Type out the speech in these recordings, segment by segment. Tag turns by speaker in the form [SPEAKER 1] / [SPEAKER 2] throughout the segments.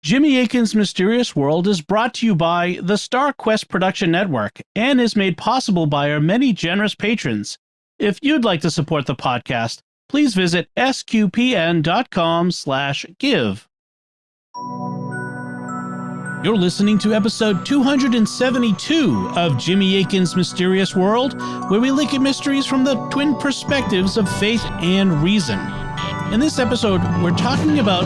[SPEAKER 1] Jimmy Akin's Mysterious World is brought to you by the Star Quest Production Network and is made possible by our many generous patrons. If you'd like to support the podcast, please visit sqpn.com/give. You're listening to episode 272 of Jimmy Akin's Mysterious World, where we look at mysteries from the twin perspectives of faith and reason. In this episode, we're talking about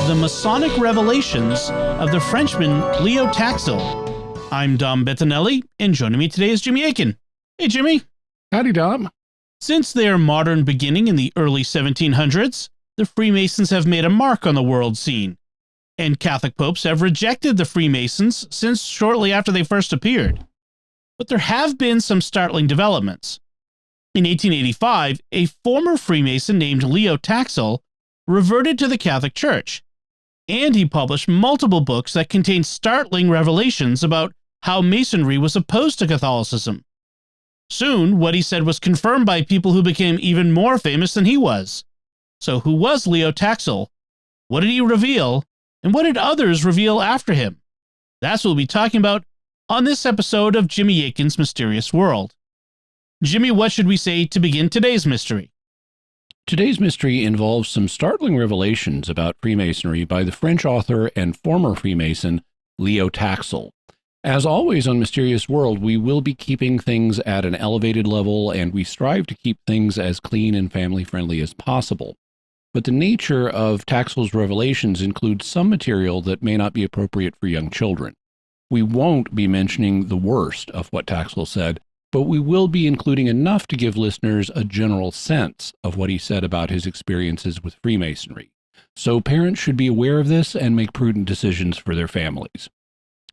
[SPEAKER 1] the Masonic revelations of the Frenchman Leo Taxil. I'm Dom Bettinelli, and joining me today is Jimmy Akin. Hey, Jimmy.
[SPEAKER 2] Howdy, Dom.
[SPEAKER 1] Since their modern beginning in the early 1700s, the Freemasons have made a mark on the world scene, and Catholic popes have rejected the Freemasons since shortly after they first appeared. But there have been some startling developments. In 1885, a former Freemason named Leo Taxil reverted to the Catholic Church, and he published multiple books that contained startling revelations about how Masonry was opposed to Catholicism. Soon, what he said was confirmed by people who became even more famous than he was. So who was Leo Taxil? What did he reveal? And what did others reveal after him? That's what we'll be talking about on this episode of Jimmy Akin's Mysterious World. Jimmy, what should we say to begin today's mystery?
[SPEAKER 2] Today's mystery involves some startling revelations about Freemasonry by the French author and former Freemason Leo Taxil. As always on Mysterious World, we will be keeping things at an elevated level, and we strive to keep things as clean and family-friendly as possible. But the nature of Taxil's revelations includes some material that may not be appropriate for young children. We won't be mentioning the worst of what Taxil said, but we will be including enough to give listeners a general sense of what he said about his experiences with Freemasonry. So parents should be aware of this and make prudent decisions for their families.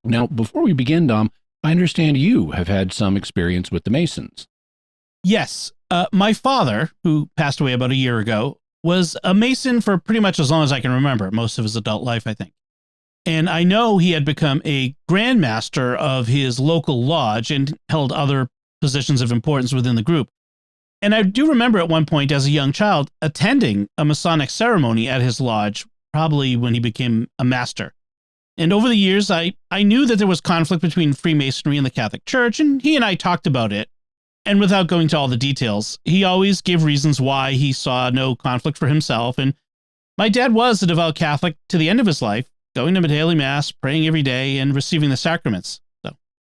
[SPEAKER 2] Now, before we begin, Dom, I understand you have had some experience with the Masons.
[SPEAKER 1] Yes. My father, who passed away about a year ago, was a Mason for pretty much as long as I can remember, most of his adult life, I think. And I know he had become a Grand Master of his local lodge and held other positions of importance within the group. And I do remember at one point as a young child attending a Masonic ceremony at his lodge, probably when he became a master. And over the years, I knew that there was conflict between Freemasonry and the Catholic Church, and he and I talked about it. And without going to all the details, he always gave reasons why he saw no conflict for himself. And my dad was a devout Catholic to the end of his life, going to daily mass, praying every day, and receiving the sacraments.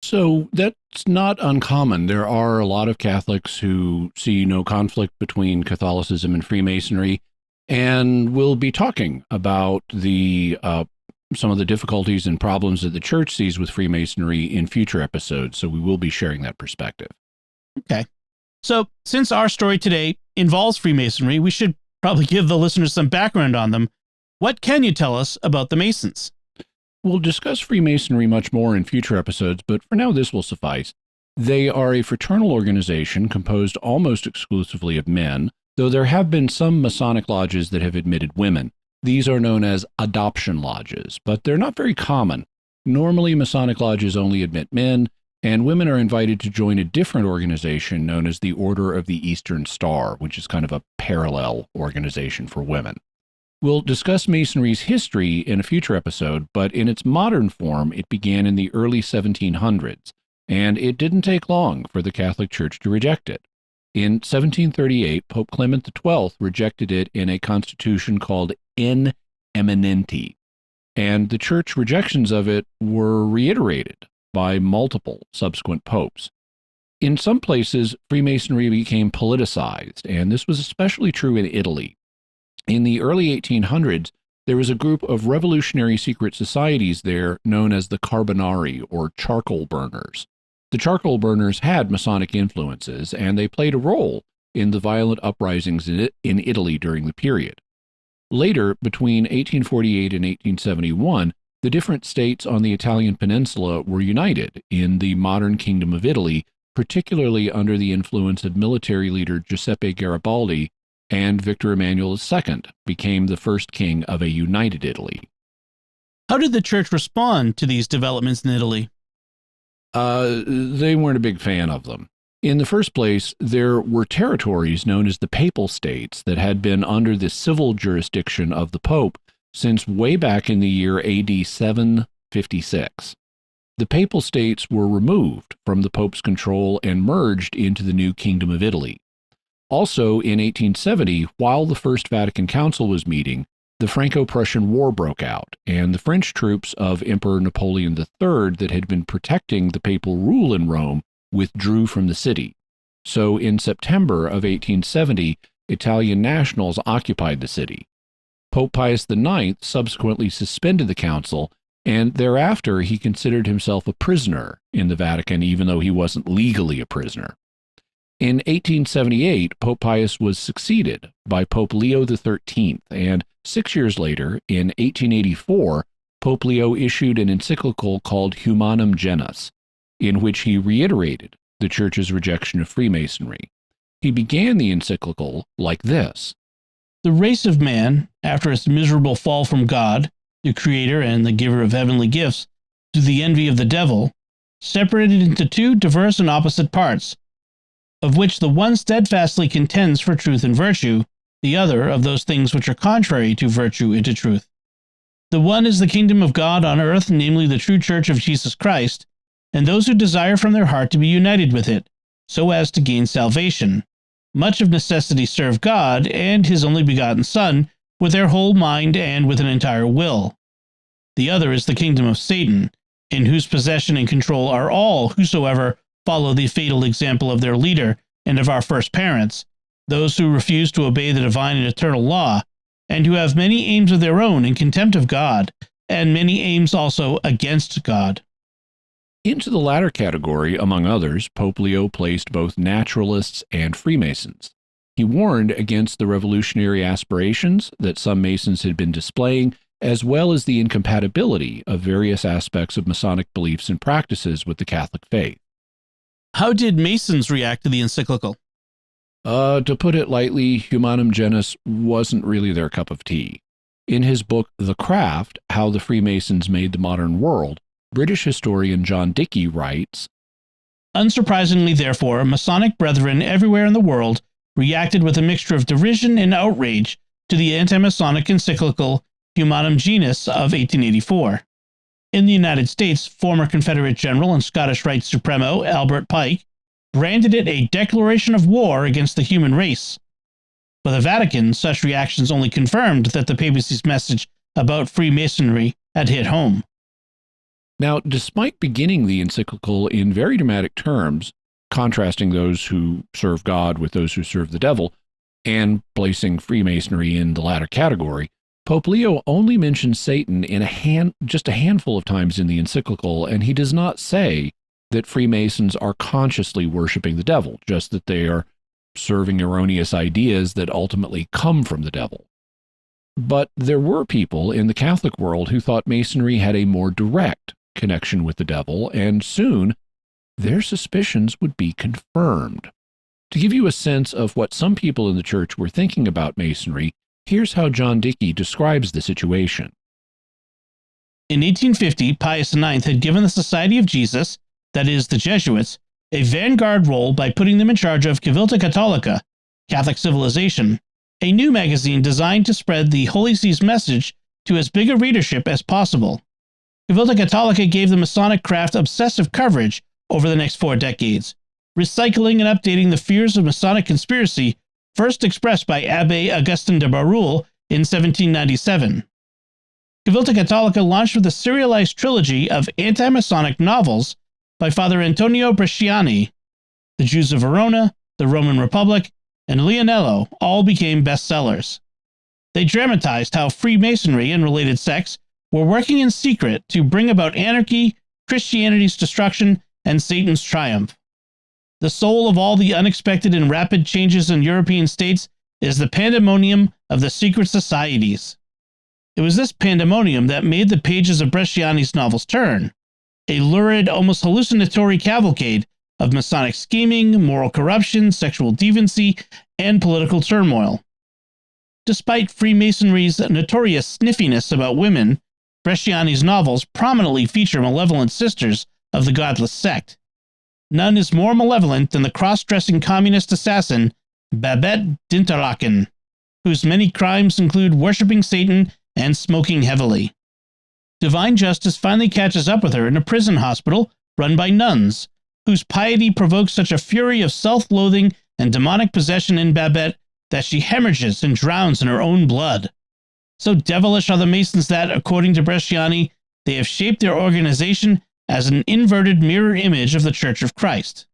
[SPEAKER 2] So that's not uncommon. There are a lot of Catholics who see no conflict between Catholicism and Freemasonry, and we'll be talking about the some of the difficulties and problems that the Church sees with Freemasonry in future episodes, so we will be sharing that perspective.
[SPEAKER 1] Okay. So since our story today involves Freemasonry, we should probably give the listeners some background on them. What can you tell us about the Masons?
[SPEAKER 2] We'll discuss Freemasonry much more in future episodes, but for now this will suffice. They are a fraternal organization composed almost exclusively of men, though there have been some Masonic lodges that have admitted women. These are known as adoption lodges, but they're not very common. Normally, Masonic lodges only admit men, and women are invited to join a different organization known as the Order of the Eastern Star, which is kind of a parallel organization for women. We'll discuss Masonry's history in a future episode, but in its modern form, it began in the early 1700s, and it didn't take long for the Catholic Church to reject it. In 1738, Pope Clement XII rejected it in a constitution called In Eminenti, and the Church rejections of it were reiterated by multiple subsequent popes. In some places, Freemasonry became politicized, and this was especially true in Italy. In the early 1800s, there was a group of revolutionary secret societies there known as the Carbonari, or charcoal burners. The charcoal burners had Masonic influences, and they played a role in the violent uprisings in Italy during the period. Later, between 1848 and 1871, the different states on the Italian peninsula were united in the modern Kingdom of Italy, particularly under the influence of military leader Giuseppe Garibaldi, and Victor Emmanuel II became the first king of a united Italy.
[SPEAKER 1] How did the Church respond to these developments in Italy?
[SPEAKER 2] They weren't a big fan of them. In the first place, there were territories known as the Papal States that had been under the civil jurisdiction of the Pope since way back in the year AD 756. The Papal States were removed from the Pope's control and merged into the new Kingdom of Italy. Also, in 1870, while the First Vatican Council was meeting, the Franco-Prussian War broke out, and the French troops of Emperor Napoleon III that had been protecting the papal rule in Rome withdrew from the city. So in September of 1870, Italian nationals occupied the city. Pope Pius IX subsequently suspended the council, and thereafter he considered himself a prisoner in the Vatican, even though he wasn't legally a prisoner. In 1878, Pope Pius was succeeded by Pope Leo XIII, and 6 years later, in 1884, Pope Leo issued an encyclical called Humanum Genus, in which he reiterated the Church's rejection of Freemasonry. He began the encyclical like this:
[SPEAKER 1] "The race of man, after its miserable fall from God, the Creator and the giver of heavenly gifts, to the envy of the devil, separated into two diverse and opposite parts, of which the one steadfastly contends for truth and virtue, the other of those things which are contrary to virtue and to truth. The one is the kingdom of God on earth, namely the true church of Jesus Christ, and those who desire from their heart to be united with it, so as to gain salvation, much of necessity serve God and his only begotten Son with their whole mind and with an entire will. The other is the kingdom of Satan, in whose possession and control are all whosoever follow the fatal example of their leader and of our first parents, those who refuse to obey the divine and eternal law, and who have many aims of their own in contempt of God, and many aims also against God."
[SPEAKER 2] Into the latter category, among others, Pope Leo placed both naturalists and Freemasons. He warned against the revolutionary aspirations that some Masons had been displaying, as well as the incompatibility of various aspects of Masonic beliefs and practices with the Catholic faith.
[SPEAKER 1] How did Masons react to the encyclical?
[SPEAKER 2] To put it lightly, Humanum Genus wasn't really their cup of tea. In his book, The Craft, How the Freemasons Made the Modern World, British historian John Dickey writes,
[SPEAKER 1] "Unsurprisingly, therefore, Masonic brethren everywhere in the world reacted with a mixture of derision and outrage to the anti-Masonic encyclical Humanum Genus of 1884. In the United States, former Confederate General and Scottish Rite Supremo Albert Pike branded it a declaration of war against the human race. For the Vatican, such reactions only confirmed that the papacy's message about Freemasonry had hit home."
[SPEAKER 2] Now, despite beginning the encyclical in very dramatic terms, contrasting those who serve God with those who serve the devil, and placing Freemasonry in the latter category, Pope Leo only mentions Satan in just a handful of times in the encyclical, and he does not say that Freemasons are consciously worshiping the devil, just that they are serving erroneous ideas that ultimately come from the devil. But there were people in the Catholic world who thought Masonry had a more direct connection with the devil, and soon their suspicions would be confirmed. To give you a sense of what some people in the church were thinking about Masonry, here's how John Dickey describes the situation.
[SPEAKER 1] In 1850, Pius IX had given the Society of Jesus, that is, the Jesuits, a vanguard role by putting them in charge of Civiltà Cattolica, Catholic Civilization, a new magazine designed to spread the Holy See's message to as big a readership as possible. Civiltà Cattolica gave the Masonic craft obsessive coverage over the next 4 decades, recycling and updating the fears of Masonic conspiracy first expressed by Abbé Augustin de Barruel in 1797. Civiltà Cattolica launched with a serialized trilogy of anti-Masonic novels by Father Antonio Bresciani. The Jews of Verona, The Roman Republic, and Leonello all became bestsellers. They dramatized how Freemasonry and related sects were working in secret to bring about anarchy, Christianity's destruction, and Satan's triumph. The soul of all the unexpected and rapid changes in European states is the pandemonium of the secret societies. It was this pandemonium that made the pages of Bresciani's novels turn, a lurid, almost hallucinatory cavalcade of Masonic scheming, moral corruption, sexual deviancy, and political turmoil. Despite Freemasonry's notorious sniffiness about women, Bresciani's novels prominently feature malevolent sisters of the godless sect. None is more malevolent than the cross-dressing communist assassin Babette d'Interlaken, whose many crimes include worshipping Satan and smoking heavily. Divine justice finally catches up with her in a prison hospital run by nuns, whose piety provokes such a fury of self-loathing and demonic possession in Babette that she hemorrhages and drowns in her own blood. So devilish are the Masons that, according to Bresciani, they have shaped their organization as an inverted mirror image of the Church of Christ.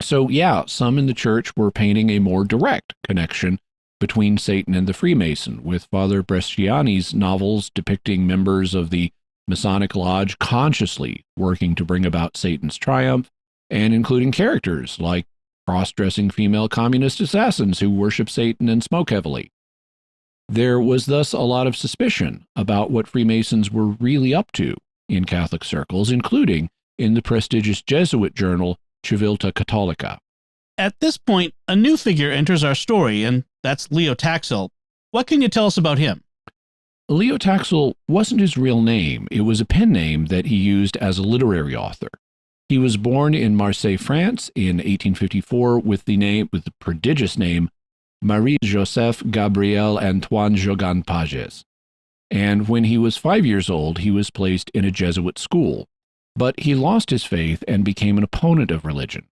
[SPEAKER 2] So yeah, some in the church were painting a more direct connection between Satan and the Freemason, with Father Bresciani's novels depicting members of the Masonic Lodge consciously working to bring about Satan's triumph, and including characters like cross-dressing female communist assassins who worship Satan and smoke heavily. There was thus a lot of suspicion about what Freemasons were really up to in Catholic circles, including in the prestigious Jesuit journal Civiltà Cattolica.
[SPEAKER 1] At this point, a new figure enters our story, and that's Leo Taxil. What can you tell us about him?
[SPEAKER 2] Leo Taxil wasn't his real name. It was a pen name that he used as a literary author. He was born in Marseille, France in 1854 with the prodigious name Marie-Joseph Gabriel Antoine Jogan Pages. And when he was 5 years old, he was placed in a Jesuit school. But he lost his faith and became an opponent of religion.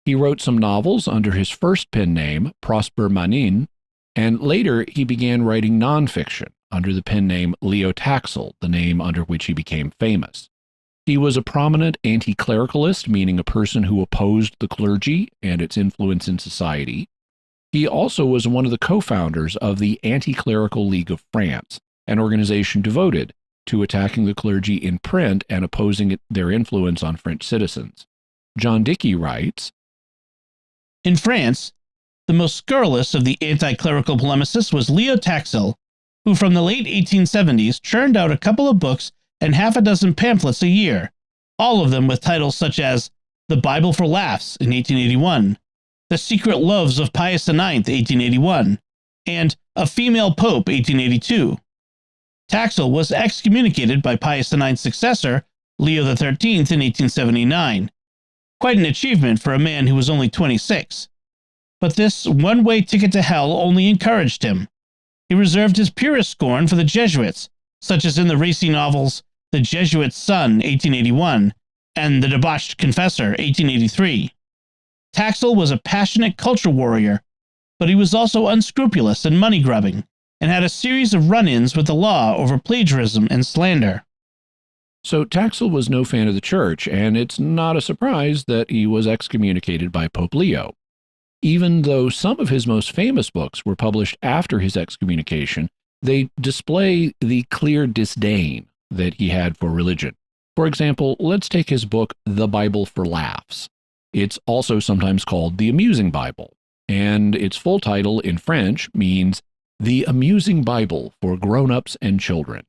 [SPEAKER 2] He wrote some novels under his first pen name, Prosper Manin, and later he began writing nonfiction under the pen name Leo Taxil, the name under which he became famous. He was a prominent anti-clericalist, meaning a person who opposed the clergy and its influence in society. He also was one of the co-founders of the Anti-Clerical League of France, an organization devoted to attacking the clergy in print and opposing their influence on French citizens. John Dickey writes,
[SPEAKER 1] in France, the most scurrilous of the anti-clerical polemicists was Leo Taxil, who from the late 1870s churned out a couple of books and half a dozen pamphlets a year, all of them with titles such as The Bible for Laughs in 1881, The Secret Loves of Pius IX, 1881, and A Female Pope, 1882. Taxil was excommunicated by Pius IX's successor, Leo XIII, in 1879. Quite an achievement for a man who was only 26. But this one-way ticket to hell only encouraged him. He reserved his purest scorn for the Jesuits, such as in the racy novels The Jesuit's Son, 1881, and The Debauched Confessor, 1883. Taxil was a passionate culture warrior, but he was also unscrupulous and money-grubbing, and had a series of run-ins with the law over plagiarism and slander.
[SPEAKER 2] So Taxil was no fan of the church, and it's not a surprise that he was excommunicated by Pope Leo. Even though some of his most famous books were published after his excommunication, they display the clear disdain that he had for religion. For example, let's take his book, The Bible for Laughs. It's also sometimes called The Amusing Bible, and its full title in French means The Amusing Bible for Grown-Ups and Children.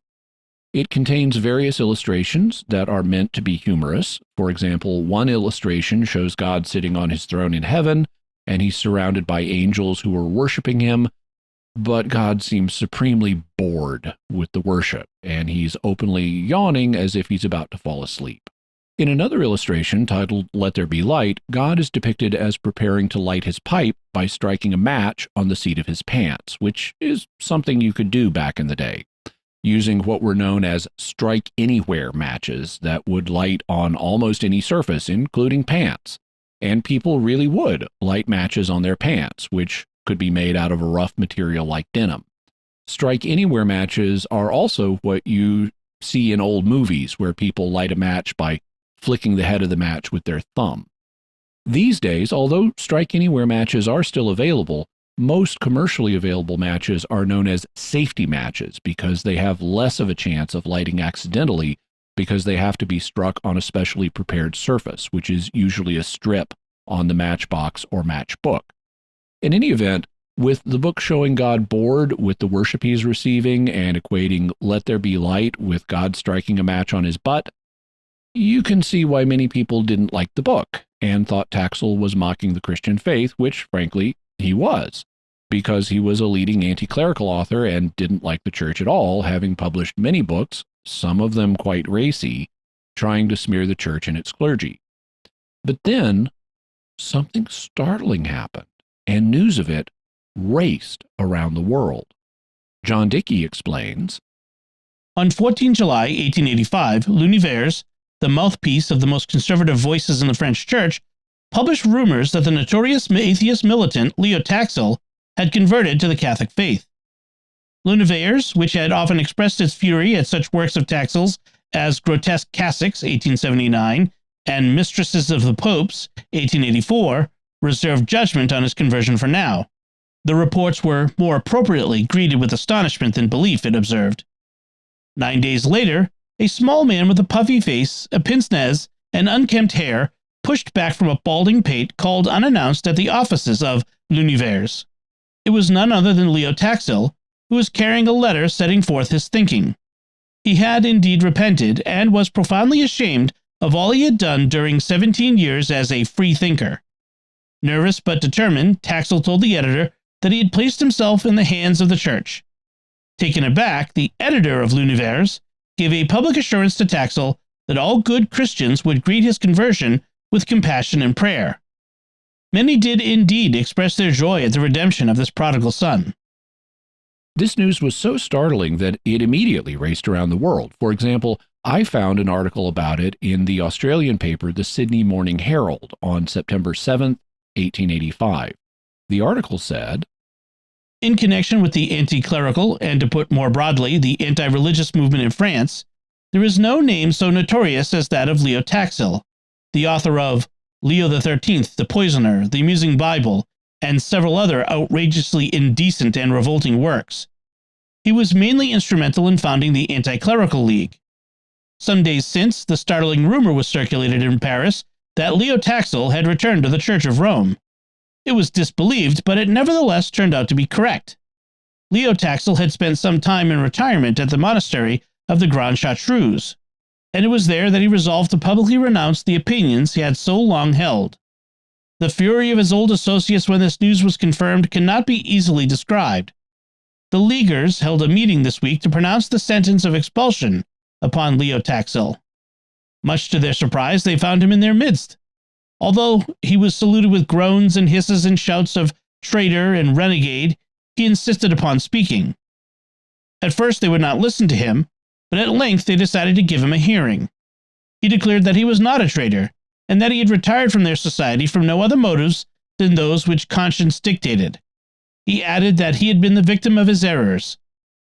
[SPEAKER 2] It contains various illustrations that are meant to be humorous. For example, one illustration shows God sitting on his throne in heaven, and he's surrounded by angels who are worshiping him, but God seems supremely bored with the worship, and he's openly yawning as if he's about to fall asleep. In another illustration, titled Let There Be Light, God is depicted as preparing to light his pipe by striking a match on the seat of his pants, which is something you could do back in the day, using what were known as strike-anywhere matches that would light on almost any surface, including pants. And people really would light matches on their pants, which could be made out of a rough material like denim. Strike-anywhere matches are also what you see in old movies, where people light a match by flicking the head of the match with their thumb. These days, although strike-anywhere matches are still available, most commercially available matches are known as safety matches because they have less of a chance of lighting accidentally because they have to be struck on a specially prepared surface, which is usually a strip on the matchbox or matchbook. In any event, with the book showing God bored with the worship he's receiving and equating Let There Be Light with God striking a match on his butt, you can see why many people didn't like the book and thought Taxil was mocking the Christian faith, which, frankly, he was, because he was a leading anti-clerical author and didn't like the church at all, having published many books, some of them quite racy, trying to smear the church and its clergy. But then, something startling happened, and news of it raced around the world. John Dickey explains,
[SPEAKER 1] On 14 July 1885, L'Univers, the mouthpiece of the most conservative voices in the French Church, published rumors that the notorious atheist militant Leo Taxil had converted to the Catholic faith. L'Univers, which had often expressed its fury at such works of Taxil's as Grotesque Cassocks, 1879, and Mistresses of the Popes, 1884, reserved judgment on his conversion for now. The reports were more appropriately greeted with astonishment than belief, it observed. 9 days later, a small man with a puffy face, a pince-nez, and unkempt hair pushed back from a balding pate called unannounced at the offices of L'Univers. It was none other than Leo Taxil, who was carrying a letter setting forth his thinking. He had indeed repented and was profoundly ashamed of all he had done during 17 years as a free thinker. Nervous but determined, Taxil told the editor that he had placed himself in the hands of the Church. Taken aback, the editor of L'Univers gave a public assurance to Taxil that all good Christians would greet his conversion with compassion and prayer. Many did indeed express their joy at the redemption of this prodigal son.
[SPEAKER 2] This news was so startling that it immediately raced around the world. For example, I found an article about it in the Australian paper, the Sydney Morning Herald, on September 7, 1885. The article said,
[SPEAKER 1] In connection with the anti-clerical, and to put more broadly, the anti-religious movement in France, there is no name so notorious as that of Leo Taxil, the author of Leo XIII, the Poisoner, the Amusing Bible, and several other outrageously indecent and revolting works. He was mainly instrumental in founding the Anti-Clerical League. Some days since, the startling rumor was circulated in Paris that Leo Taxil had returned to the Church of Rome. It was disbelieved, but it nevertheless turned out to be correct. Leo Taxil had spent some time in retirement at the monastery of the Grand Chartreuse, and it was there that he resolved to publicly renounce the opinions he had so long held. The fury of his old associates when this news was confirmed cannot be easily described. The Leaguers held a meeting this week to pronounce the sentence of expulsion upon Leo Taxil. Much to their surprise, they found him in their midst. Although he was saluted with groans and hisses and shouts of traitor and renegade, he insisted upon speaking. At first they would not listen to him, but at length they decided to give him a hearing. He declared that he was not a traitor, and that he had retired from their society from no other motives than those which conscience dictated. He added that he had been the victim of his errors.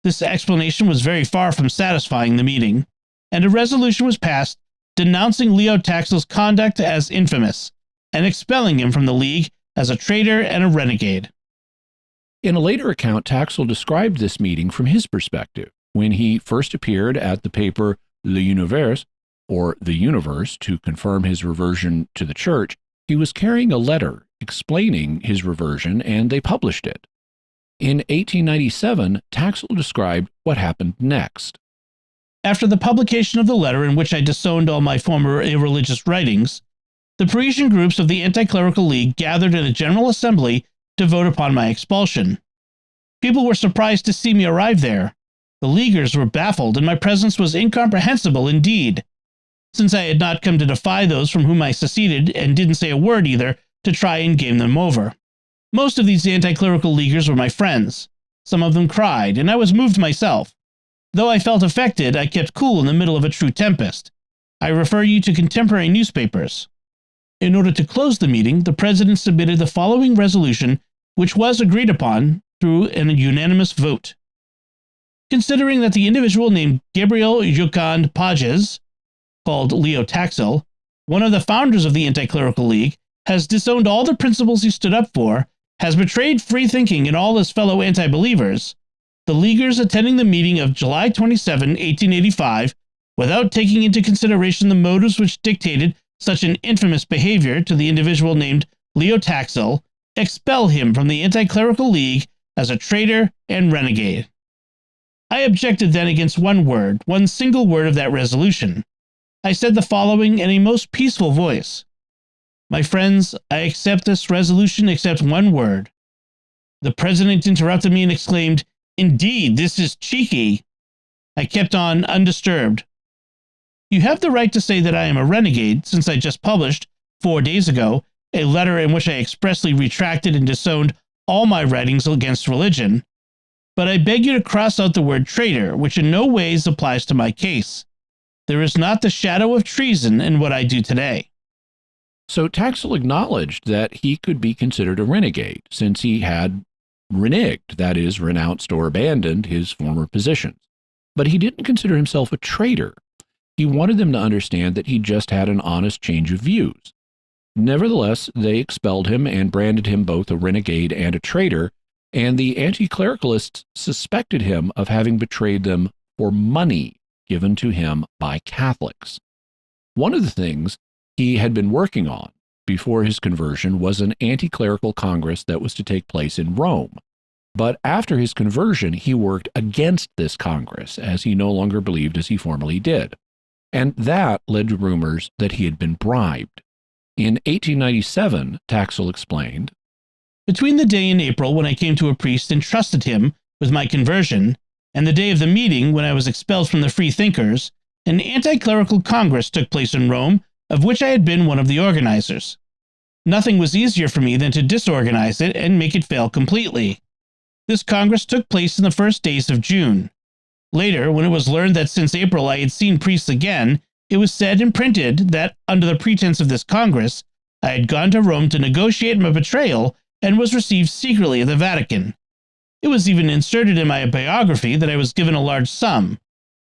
[SPEAKER 1] This explanation was very far from satisfying the meeting, and a resolution was passed denouncing Leo Taxil's conduct as infamous, and expelling him from the League as a traitor and a renegade.
[SPEAKER 2] In a later account, Taxil described this meeting from his perspective. When he first appeared at the paper L'Univers, or the Universe, to confirm his reversion to the Church, he was carrying a letter explaining his reversion, and they published it. In 1897, Taxil described what happened next.
[SPEAKER 1] After the publication of the letter in which I disowned all my former irreligious writings, the Parisian groups of the Anti-Clerical League gathered in a general assembly to vote upon my expulsion. People were surprised to see me arrive there. The Leaguers were baffled, and my presence was incomprehensible indeed, since I had not come to defy those from whom I seceded and didn't say a word either to try and game them over. Most of these anti-clerical Leaguers were my friends. Some of them cried, and I was moved myself. Though I felt affected, I kept cool in the middle of a true tempest. I refer you to contemporary newspapers. In order to close the meeting, the president submitted the following resolution, which was agreed upon through an unanimous vote. Considering that the individual named Gabriel Joconde Pages, called Leo Taxil, one of the founders of the Anti-Clerical League, has disowned all the principles he stood up for, has betrayed free thinking and all his fellow anti-believers, the Leaguers attending the meeting of July 27, 1885, without taking into consideration the motives which dictated such an infamous behavior to the individual named Leo Taxil, expel him from the Anti-Clerical League as a traitor and renegade. I objected then against one single word of that resolution. I said the following in a most peaceful voice: My friends, I accept this resolution except one word. The president interrupted me and exclaimed, Indeed, this is cheeky. I kept on undisturbed. You have the right to say that I am a renegade, since I just published, 4 days ago, a letter in which I expressly retracted and disowned all my writings against religion. but I beg you to cross out the word traitor, which in no ways applies to my case. There is not the shadow of treason in what I do today."
[SPEAKER 2] So Taxil acknowledged that he could be considered a renegade, since he had reneged, that is, renounced or abandoned his former positions. But he didn't consider himself a traitor. He wanted them to understand that he just had an honest change of views. Nevertheless, they expelled him and branded him both a renegade and a traitor, and the anti-clericalists suspected him of having betrayed them for money given to him by Catholics. One of the things he had been working on before his conversion was an anti-clerical congress that was to take place in Rome. But after his conversion, he worked against this congress, as he no longer believed as he formerly did. And that led to rumors that he had been bribed. In 1897, Taxil explained,
[SPEAKER 1] "Between the day in April when I came to a priest and trusted him with my conversion, and the day of the meeting when I was expelled from the Free Thinkers, an anti-clerical congress took place in Rome, of which I had been one of the organizers. Nothing was easier for me than to disorganize it and make it fail completely. This congress took place in the first days of June. Later, when it was learned that since April I had seen priests again, it was said and printed that, under the pretense of this congress, I had gone to Rome to negotiate my betrayal and was received secretly at the Vatican. It was even inserted in my biography that I was given a large sum.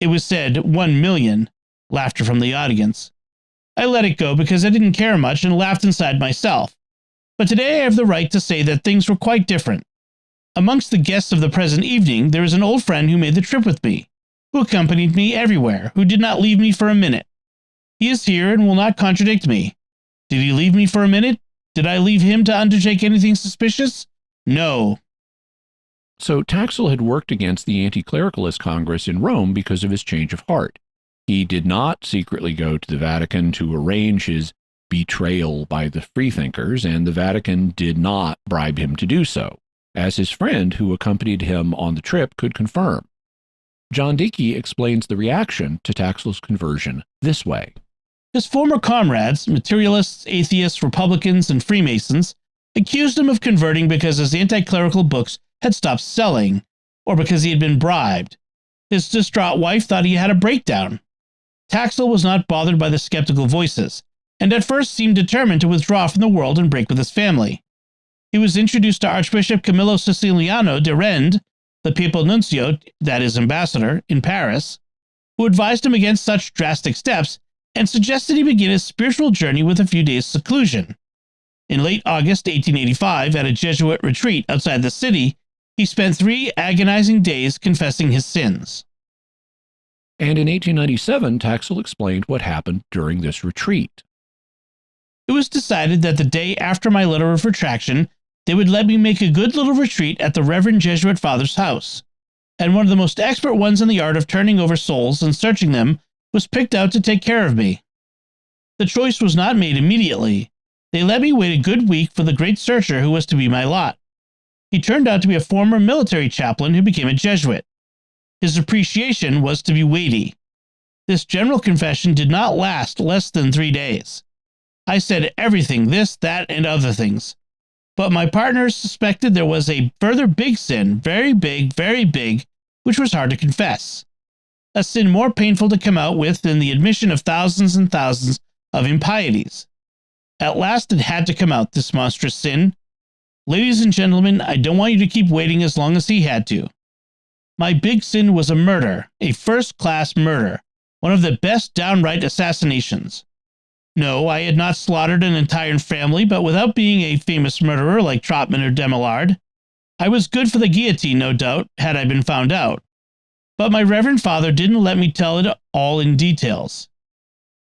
[SPEAKER 1] It was said 1,000,000. Laughter from the audience. I let it go because I didn't care much and laughed inside myself. But today I have the right to say that things were quite different. Amongst the guests of the present evening, there is an old friend who made the trip with me, who accompanied me everywhere, who did not leave me for a minute. He is here and will not contradict me. Did he leave me for a minute? Did I leave him to undertake anything suspicious? No."
[SPEAKER 2] So Taxil had worked against the anti-clericalist congress in Rome because of his change of heart. He did not secretly go to the Vatican to arrange his betrayal by the freethinkers, and the Vatican did not bribe him to do so, as his friend who accompanied him on the trip could confirm. John Dickey explains the reaction to Taxil's conversion this way.
[SPEAKER 1] His former comrades, materialists, atheists, Republicans, and Freemasons, accused him of converting because his anti-clerical books had stopped selling, or because he had been bribed. His distraught wife thought he had a breakdown. Taxil was not bothered by the skeptical voices, and at first seemed determined to withdraw from the world and break with his family. He was introduced to Archbishop Camillo Siciliano de Rende, the papal nuncio, that is ambassador, in Paris, who advised him against such drastic steps and suggested he begin his spiritual journey with a few days' seclusion. In late August 1885, at a Jesuit retreat outside the city, he spent 3 agonizing days confessing his sins.
[SPEAKER 2] And in 1897, Taxil explained what happened during this retreat.
[SPEAKER 1] It was decided that the day after my letter of retraction, they would let me make a good little retreat at the Reverend Jesuit Father's house, and one of the most expert ones in the art of turning over souls and searching them was picked out to take care of me. The choice was not made immediately. They let me wait a good week for the great searcher who was to be my lot. He turned out to be a former military chaplain who became a Jesuit. His appreciation was to be weighty. This general confession did not last less than 3 days. I said everything, this, that, and other things. But my partners suspected there was a further big sin, very big, which was hard to confess. A sin more painful to come out with than the admission of thousands and thousands of impieties. At last it had to come out, this monstrous sin. Ladies and gentlemen, I don't want you to keep waiting as long as he had to. My big sin was a murder, a first-class murder, one of the best downright assassinations. No, I had not slaughtered an entire family, but without being a famous murderer like Trotman or Demillard. I was good for the guillotine, no doubt, had I been found out. But my reverend father didn't let me tell it all in details.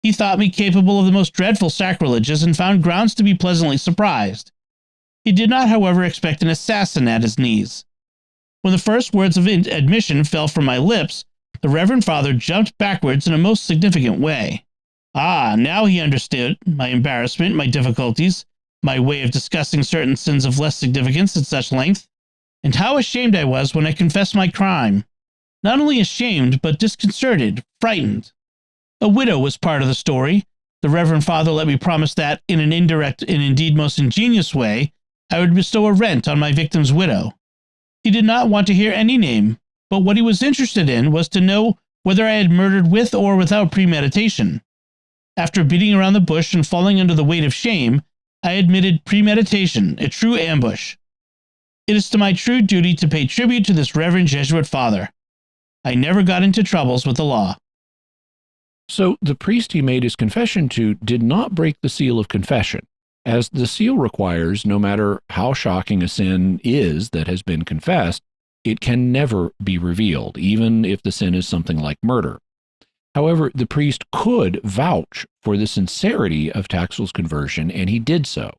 [SPEAKER 1] He thought me capable of the most dreadful sacrileges and found grounds to be pleasantly surprised. He did not, however, expect an assassin at his knees. When the first words of admission fell from my lips, the reverend father jumped backwards in a most significant way. Ah, now he understood my embarrassment, my difficulties, my way of discussing certain sins of less significance at such length, and how ashamed I was when I confessed my crime. Not only ashamed, but disconcerted, frightened. A widow was part of the story. The reverend father let me promise that, in an indirect and indeed most ingenious way, I would bestow a rent on my victim's widow. He did not want to hear any name, but what he was interested in was to know whether I had murdered with or without premeditation. After beating around the bush and falling under the weight of shame, I admitted premeditation, a true ambush. It is to my true duty to pay tribute to this reverend Jesuit father. I never got into troubles with the law.
[SPEAKER 2] So the priest he made his confession to did not break the seal of confession, as the seal requires no matter how shocking a sin is that has been confessed, it can never be revealed, even if the sin is something like murder. However, the priest could vouch for the sincerity of Taxil's conversion, and he did so.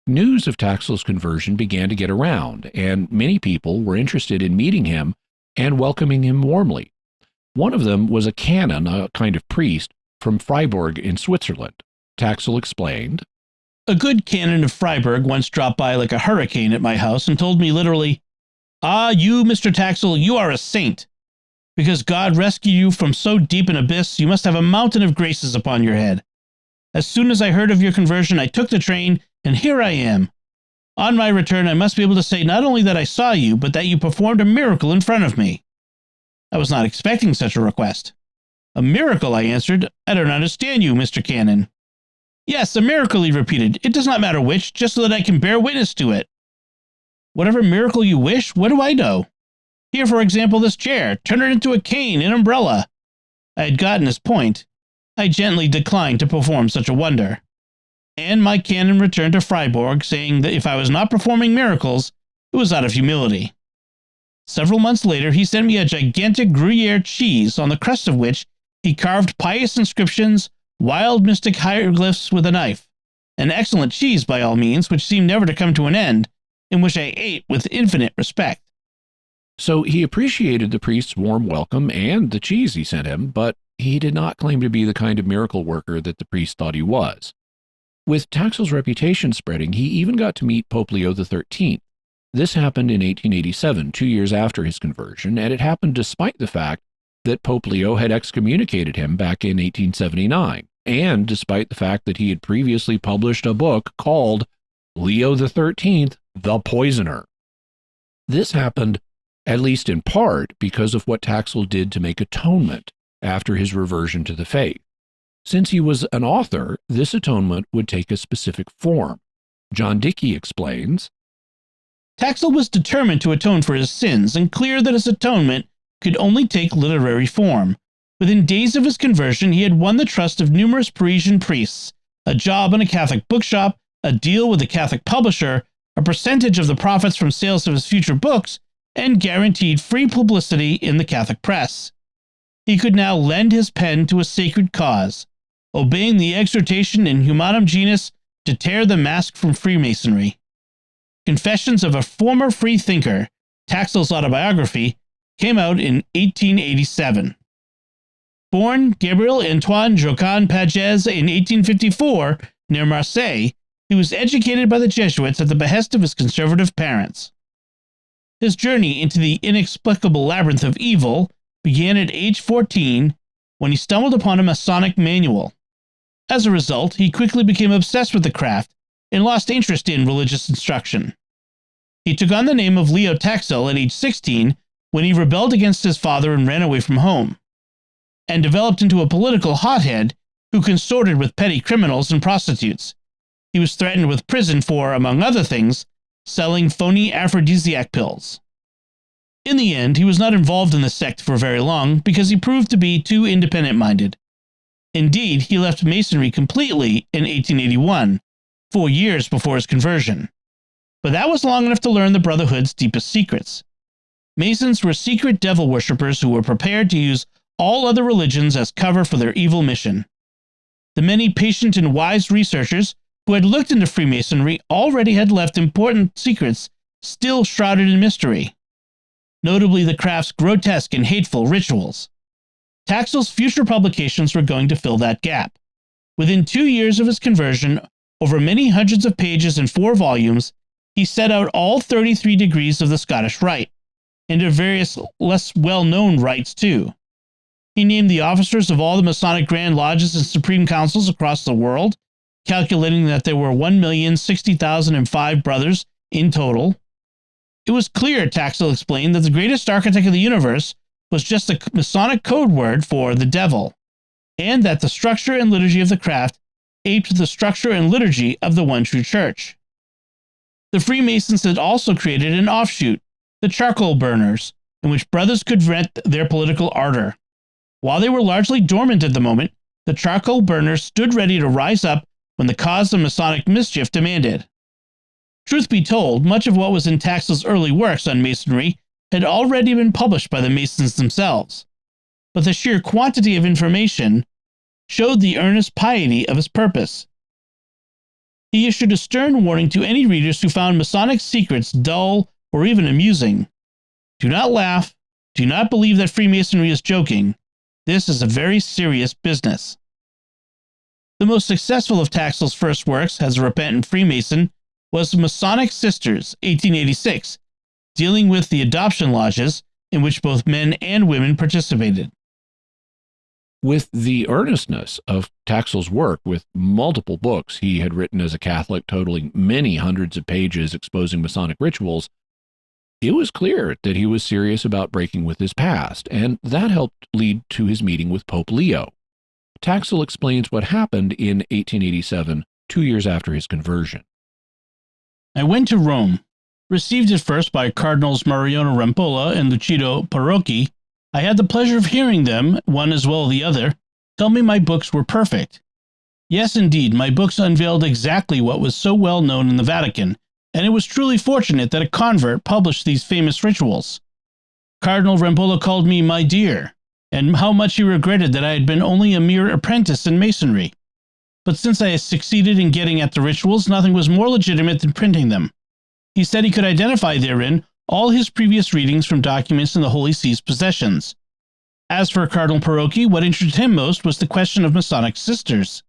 [SPEAKER 2] News of Taxil's conversion began to get around, and many people were interested in meeting him and welcoming him warmly. One of them was a canon, a kind of priest, from Freiburg in Switzerland. Taxil explained,
[SPEAKER 1] "A good canon of Freiburg once dropped by like a hurricane at my house and told me literally, 'Ah, you, Mr. Taxil, you are a saint. Because God rescued you from so deep an abyss, you must have a mountain of graces upon your head. As soon as I heard of your conversion, I took the train, and here I am. On my return, I must be able to say not only that I saw you, but that you performed a miracle in front of me.' I was not expecting such a request. 'A miracle,' I answered. 'I don't understand you, Mr. Canon.' 'Yes, a miracle,' he repeated. 'It does not matter which, just so that I can bear witness to it.' 'Whatever miracle you wish, what do I know? Here, for example, this chair. Turn it into a cane, an umbrella.' I had gotten his point. I gently declined to perform such a wonder. And my canon returned to Freiburg, saying that if I was not performing miracles, it was out of humility. Several months later, he sent me a gigantic Gruyere cheese, on the crust of which he carved pious inscriptions, wild mystic hieroglyphs with a knife. An excellent cheese, by all means, which seemed never to come to an end, and which I ate with infinite respect."
[SPEAKER 2] So he appreciated the priest's warm welcome and the cheese he sent him, but he did not claim to be the kind of miracle worker that the priest thought he was. With Taxil's reputation spreading, he even got to meet Pope Leo XIII. This happened in 1887, 2 years after his conversion, and it happened despite the fact that Pope Leo had excommunicated him back in 1879, and despite the fact that he had previously published a book called Leo XIII, the Poisoner. This happened, at least in part, because of what Taxil did to make atonement after his reversion to the faith. Since he was an author, this atonement would take a specific form. John Dickey explains,
[SPEAKER 1] Taxil was determined to atone for his sins, and clear that his atonement could only take literary form. Within days of his conversion, he had won the trust of numerous Parisian priests, a job in a Catholic bookshop, a deal with a Catholic publisher, a percentage of the profits from sales of his future books, and guaranteed free publicity in the Catholic press. He could now lend his pen to a sacred cause, obeying the exhortation in Humanum Genus to tear the mask from Freemasonry. Confessions of a Former Free Thinker, Taxil's autobiography, came out in 1887. Born Gabriel Antoine Jocan Pagès in 1854 near Marseille, he was educated by the Jesuits at the behest of his conservative parents. His journey into the inexplicable labyrinth of evil began at age 14 when he stumbled upon a Masonic manual. As a result, he quickly became obsessed with the craft and lost interest in religious instruction. He took on the name of Leo Taxil at age 16 when he rebelled against his father and ran away from home, and developed into a political hothead who consorted with petty criminals and prostitutes. He was threatened with prison for, among other things, selling phony aphrodisiac pills. In the end, he was not involved in the sect for very long because he proved to be too independent-minded. Indeed, he left Masonry completely in 1881, 4 years before his conversion. But that was long enough to learn the Brotherhood's deepest secrets. Masons were secret devil worshippers who were prepared to use all other religions as cover for their evil mission. The many patient and wise researchers who had looked into Freemasonry already had left important secrets still shrouded in mystery, notably the craft's grotesque and hateful rituals. Taxil's future publications were going to fill that gap. Within 2 years of his conversion, over many hundreds of pages in 4 volumes, he set out all 33 degrees of the Scottish Rite, and of various less well-known rites too. He named the officers of all the Masonic Grand Lodges and Supreme Councils across the world, calculating that there were 1,060,005 brothers in total. It was clear, Taxil explained, that the greatest architect of the universe was just a Masonic code word for the devil, and that the structure and liturgy of the craft aped the structure and liturgy of the one true church. The Freemasons had also created an offshoot, the charcoal burners, in which brothers could vent their political ardor. While they were largely dormant at the moment, the charcoal burners stood ready to rise up when the cause of Masonic mischief demanded. Truth be told, much of what was in Taxil's early works on Masonry had already been published by the Masons themselves, but the sheer quantity of information showed the earnest piety of his purpose. He issued a stern warning to any readers who found Masonic secrets dull or even amusing. Do not laugh. Do not believe that Freemasonry is joking. This is a very serious business. The most successful of Taxil's first works as a repentant Freemason was Masonic Sisters, 1886, dealing with the adoption lodges in which both men and women participated.
[SPEAKER 2] With the earnestness of Taxil's work, with multiple books he had written as a Catholic totaling many hundreds of pages exposing Masonic rituals, it was clear that he was serious about breaking with his past, and that helped lead to his meeting with Pope Leo. Taxil explains what happened in 1887, 2 years after his conversion.
[SPEAKER 1] I went to Rome, received at first by Cardinals Mariano Rampolla and Lucido Parocchi. I had the pleasure of hearing them, one as well as the other, tell me my books were perfect. Yes, indeed, my books unveiled exactly what was so well known in the Vatican, and it was truly fortunate that a convert published these famous rituals. Cardinal Rampolla called me my dear, and how much he regretted that I had been only a mere apprentice in Masonry. But since I had succeeded in getting at the rituals, nothing was more legitimate than printing them. He said he could identify therein all his previous readings from documents in the Holy See's possessions. As for Cardinal Parocchi, what interested him most was the question of Masonic sisters.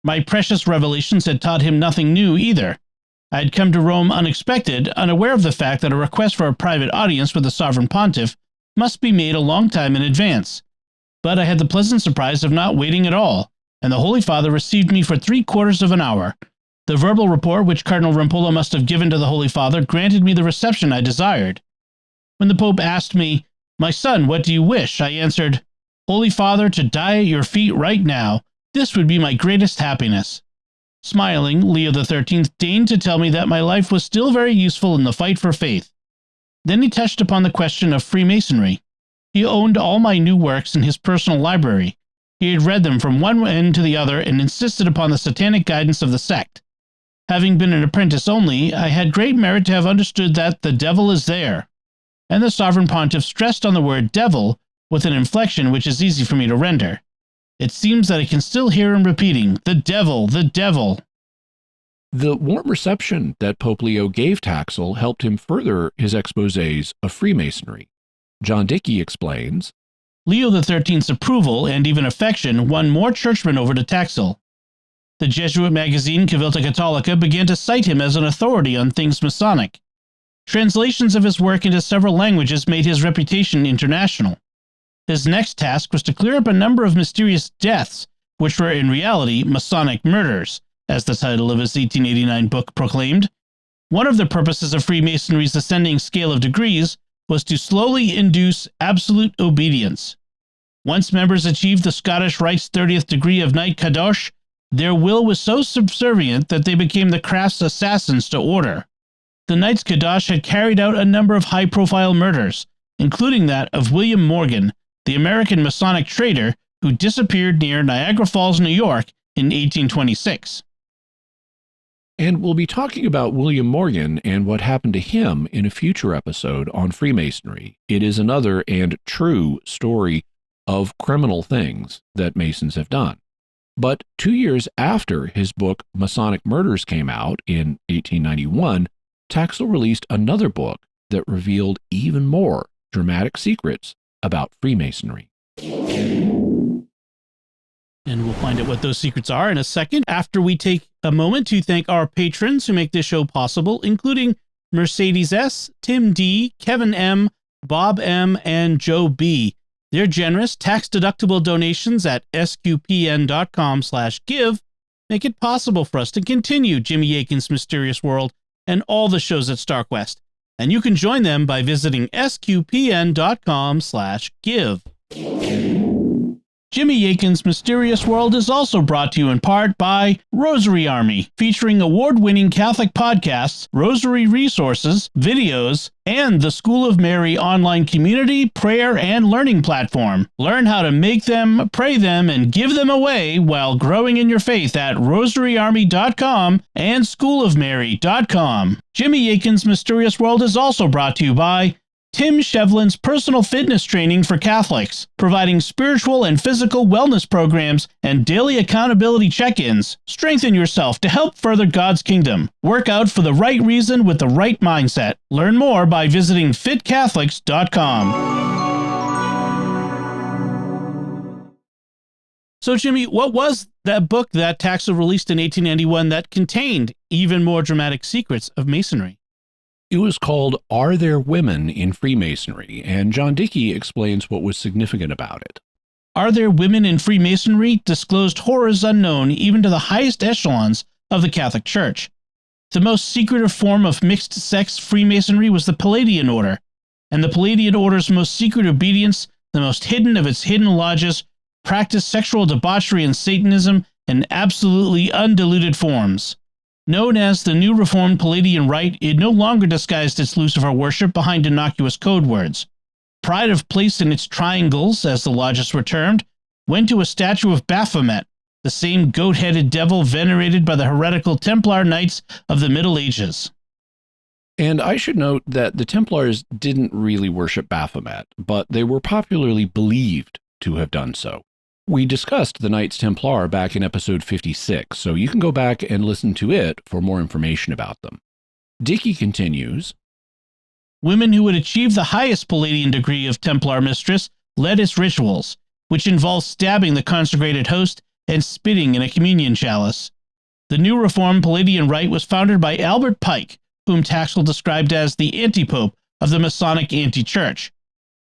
[SPEAKER 1] My precious revelations had taught him nothing new either. I had come to Rome unexpected, unaware of the fact that a request for a private audience with the Sovereign Pontiff must be made a long time in advance. But I had the pleasant surprise of not waiting at all, and the Holy Father received me for 3/4 of an hour. The verbal report which Cardinal Rampolla must have given to the Holy Father granted me the reception I desired. When the Pope asked me, "My son, what do you wish?" I answered, "Holy Father, to die at your feet right now. This would be my greatest happiness." Smiling, Leo XIII deigned to tell me that my life was still very useful in the fight for faith. Then he touched upon the question of Freemasonry. He owned all my new works in his personal library. He had read them from one end to the other and insisted upon the satanic guidance of the sect. Having been an apprentice only, I had great merit to have understood that the devil is there, and the Sovereign Pontiff stressed on the word devil with an inflection which is easy for me to render. It seems that I can still hear him repeating, "The devil, the devil."
[SPEAKER 2] The warm reception that Pope Leo gave Taxil helped him further his exposés of Freemasonry. John Dickey explains,
[SPEAKER 1] Leo XIII's approval and even affection won more churchmen over to Taxil. The Jesuit magazine Civiltà Cattolica began to cite him as an authority on things Masonic. Translations of his work into several languages made his reputation international. His next task was to clear up a number of mysterious deaths, which were in reality Masonic murders, as the title of his 1889 book proclaimed. One of the purposes of Freemasonry's ascending scale of degrees was to slowly induce absolute obedience. Once members achieved the Scottish Rite's 30th degree of Knight Kadosh, their will was so subservient that they became the craft's assassins to order. The Knights Kadosh had carried out a number of high-profile murders, including that of William Morgan, the American Masonic trader who disappeared near Niagara Falls, New York in 1826.
[SPEAKER 2] And we'll be talking about William Morgan and what happened to him in a future episode on Freemasonry. It is another and true story of criminal things that Masons have done. But 2 years after his book Masonic Murders came out in 1891, Taxil released another book that revealed even more dramatic secrets about Freemasonry.
[SPEAKER 1] And we'll find out what those secrets are in a second, after we take a moment to thank our patrons who make this show possible, including Mercedes S., Tim D., Kevin M., Bob M., and Joe B. Their generous, tax-deductible donations at sqpn.com/give make it possible for us to continue Jimmy Akin's Mysterious World and all the shows at StarQuest. And you can join them by visiting sqpn.com/give. Jimmy Akin's Mysterious World is also brought to you in part by Rosary Army, featuring award-winning Catholic podcasts, rosary resources, videos, and the School of Mary online community, prayer, and learning platform. Learn how to make them, pray them, and give them away while growing in your faith at rosaryarmy.com and schoolofmary.com. Jimmy Akin's Mysterious World is also brought to you by Tim Shevlin's personal fitness training for Catholics, providing spiritual and physical wellness programs and daily accountability check-ins. Strengthen yourself to help further God's kingdom. Work out for the right reason with the right mindset. Learn more by visiting fitcatholics.com. So, Jimmy, what was that book that Taxil released in 1891 that contained even more dramatic secrets of Masonry?
[SPEAKER 2] It was called Are There Women in Freemasonry? And John Dickey explains what was significant about it.
[SPEAKER 1] Are There Women in Freemasonry? Disclosed horrors unknown even to the highest echelons of the Catholic Church. The most secretive form of mixed-sex Freemasonry was the Palladian Order, and the Palladian Order's most secret obedience, the most hidden of its hidden lodges, practiced sexual debauchery and Satanism in absolutely undiluted forms. Known as the New Reformed Palladian Rite, it no longer disguised its Lucifer worship behind innocuous code words. Pride of place in its triangles, as the lodges were termed, went to a statue of Baphomet, the same goat-headed devil venerated by the heretical Templar Knights of the Middle Ages.
[SPEAKER 2] And I should note that the Templars didn't really worship Baphomet, but they were popularly believed to have done so. We discussed the Knights Templar back in episode 56, so you can go back and listen to it for more information about them. Dickey continues,
[SPEAKER 1] Women who would achieve the highest Palladian degree of Templar mistress led its rituals, which involved stabbing the consecrated host and spitting in a communion chalice. The New Reformed Palladian Rite was founded by Albert Pike, whom Taxil described as the anti-pope of the Masonic anti-church.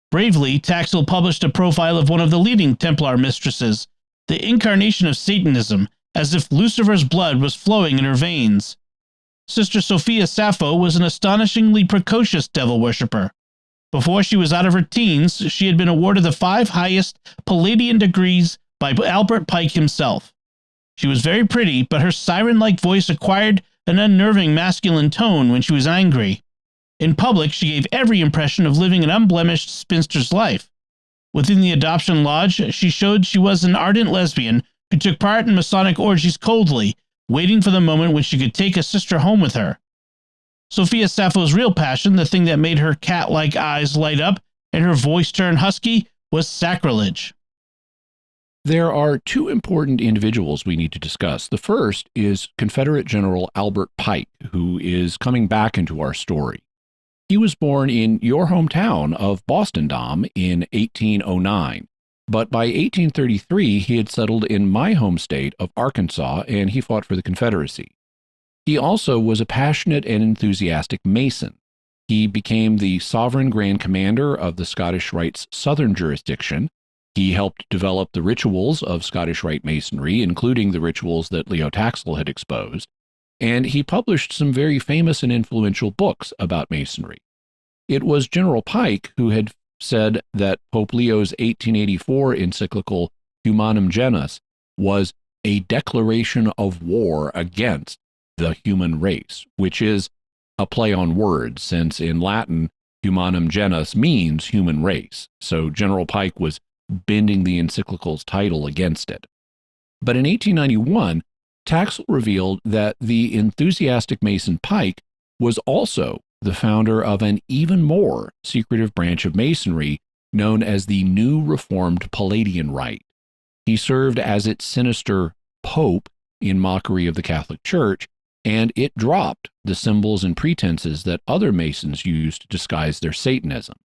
[SPEAKER 1] Bravely, Taxil published a profile of one of the leading Templar mistresses, the incarnation of Satanism, as if Lucifer's blood was flowing in her veins. Sister Sophia Sappho was an astonishingly precocious devil worshipper. Before she was out of her teens, she had been awarded the 5 highest Palladian degrees by Albert Pike himself. She was very pretty, but her siren-like voice acquired an unnerving masculine tone when she was angry. In public, she gave every impression of living an unblemished spinster's life. Within the adoption lodge, she showed she was an ardent lesbian who took part in Masonic orgies coldly, waiting for the moment when she could take a sister home with her. Sophia Sappho's real passion, the thing that made her cat-like eyes light up and her voice turn husky, was sacrilege.
[SPEAKER 2] There are 2 important individuals we need to discuss. The first is Confederate General Albert Pike, who is coming back into our story. He was born in your hometown of Boston, Dom, in 1809, but by 1833 he had settled in my home state of Arkansas, and he fought for the Confederacy. He also was a passionate and enthusiastic Mason. He became the Sovereign Grand Commander of the Scottish Rite's southern jurisdiction. He helped develop the rituals of Scottish Rite Masonry, including the rituals that Leo Taxil had exposed, and he published some very famous and influential books about Masonry. It was General Pike who had said that Pope Leo's 1884 encyclical Humanum Genus was a declaration of war against the human race, which is a play on words, since in Latin, Humanum Genus means human race. So General Pike was bending the encyclical's title against it. But in 1891, Taxil revealed that the enthusiastic Mason Pike was also the founder of an even more secretive branch of Masonry known as the New Reformed Palladian Rite. He served as its sinister pope in mockery of the Catholic Church, and it dropped the symbols and pretenses that other Masons used to disguise their Satanism.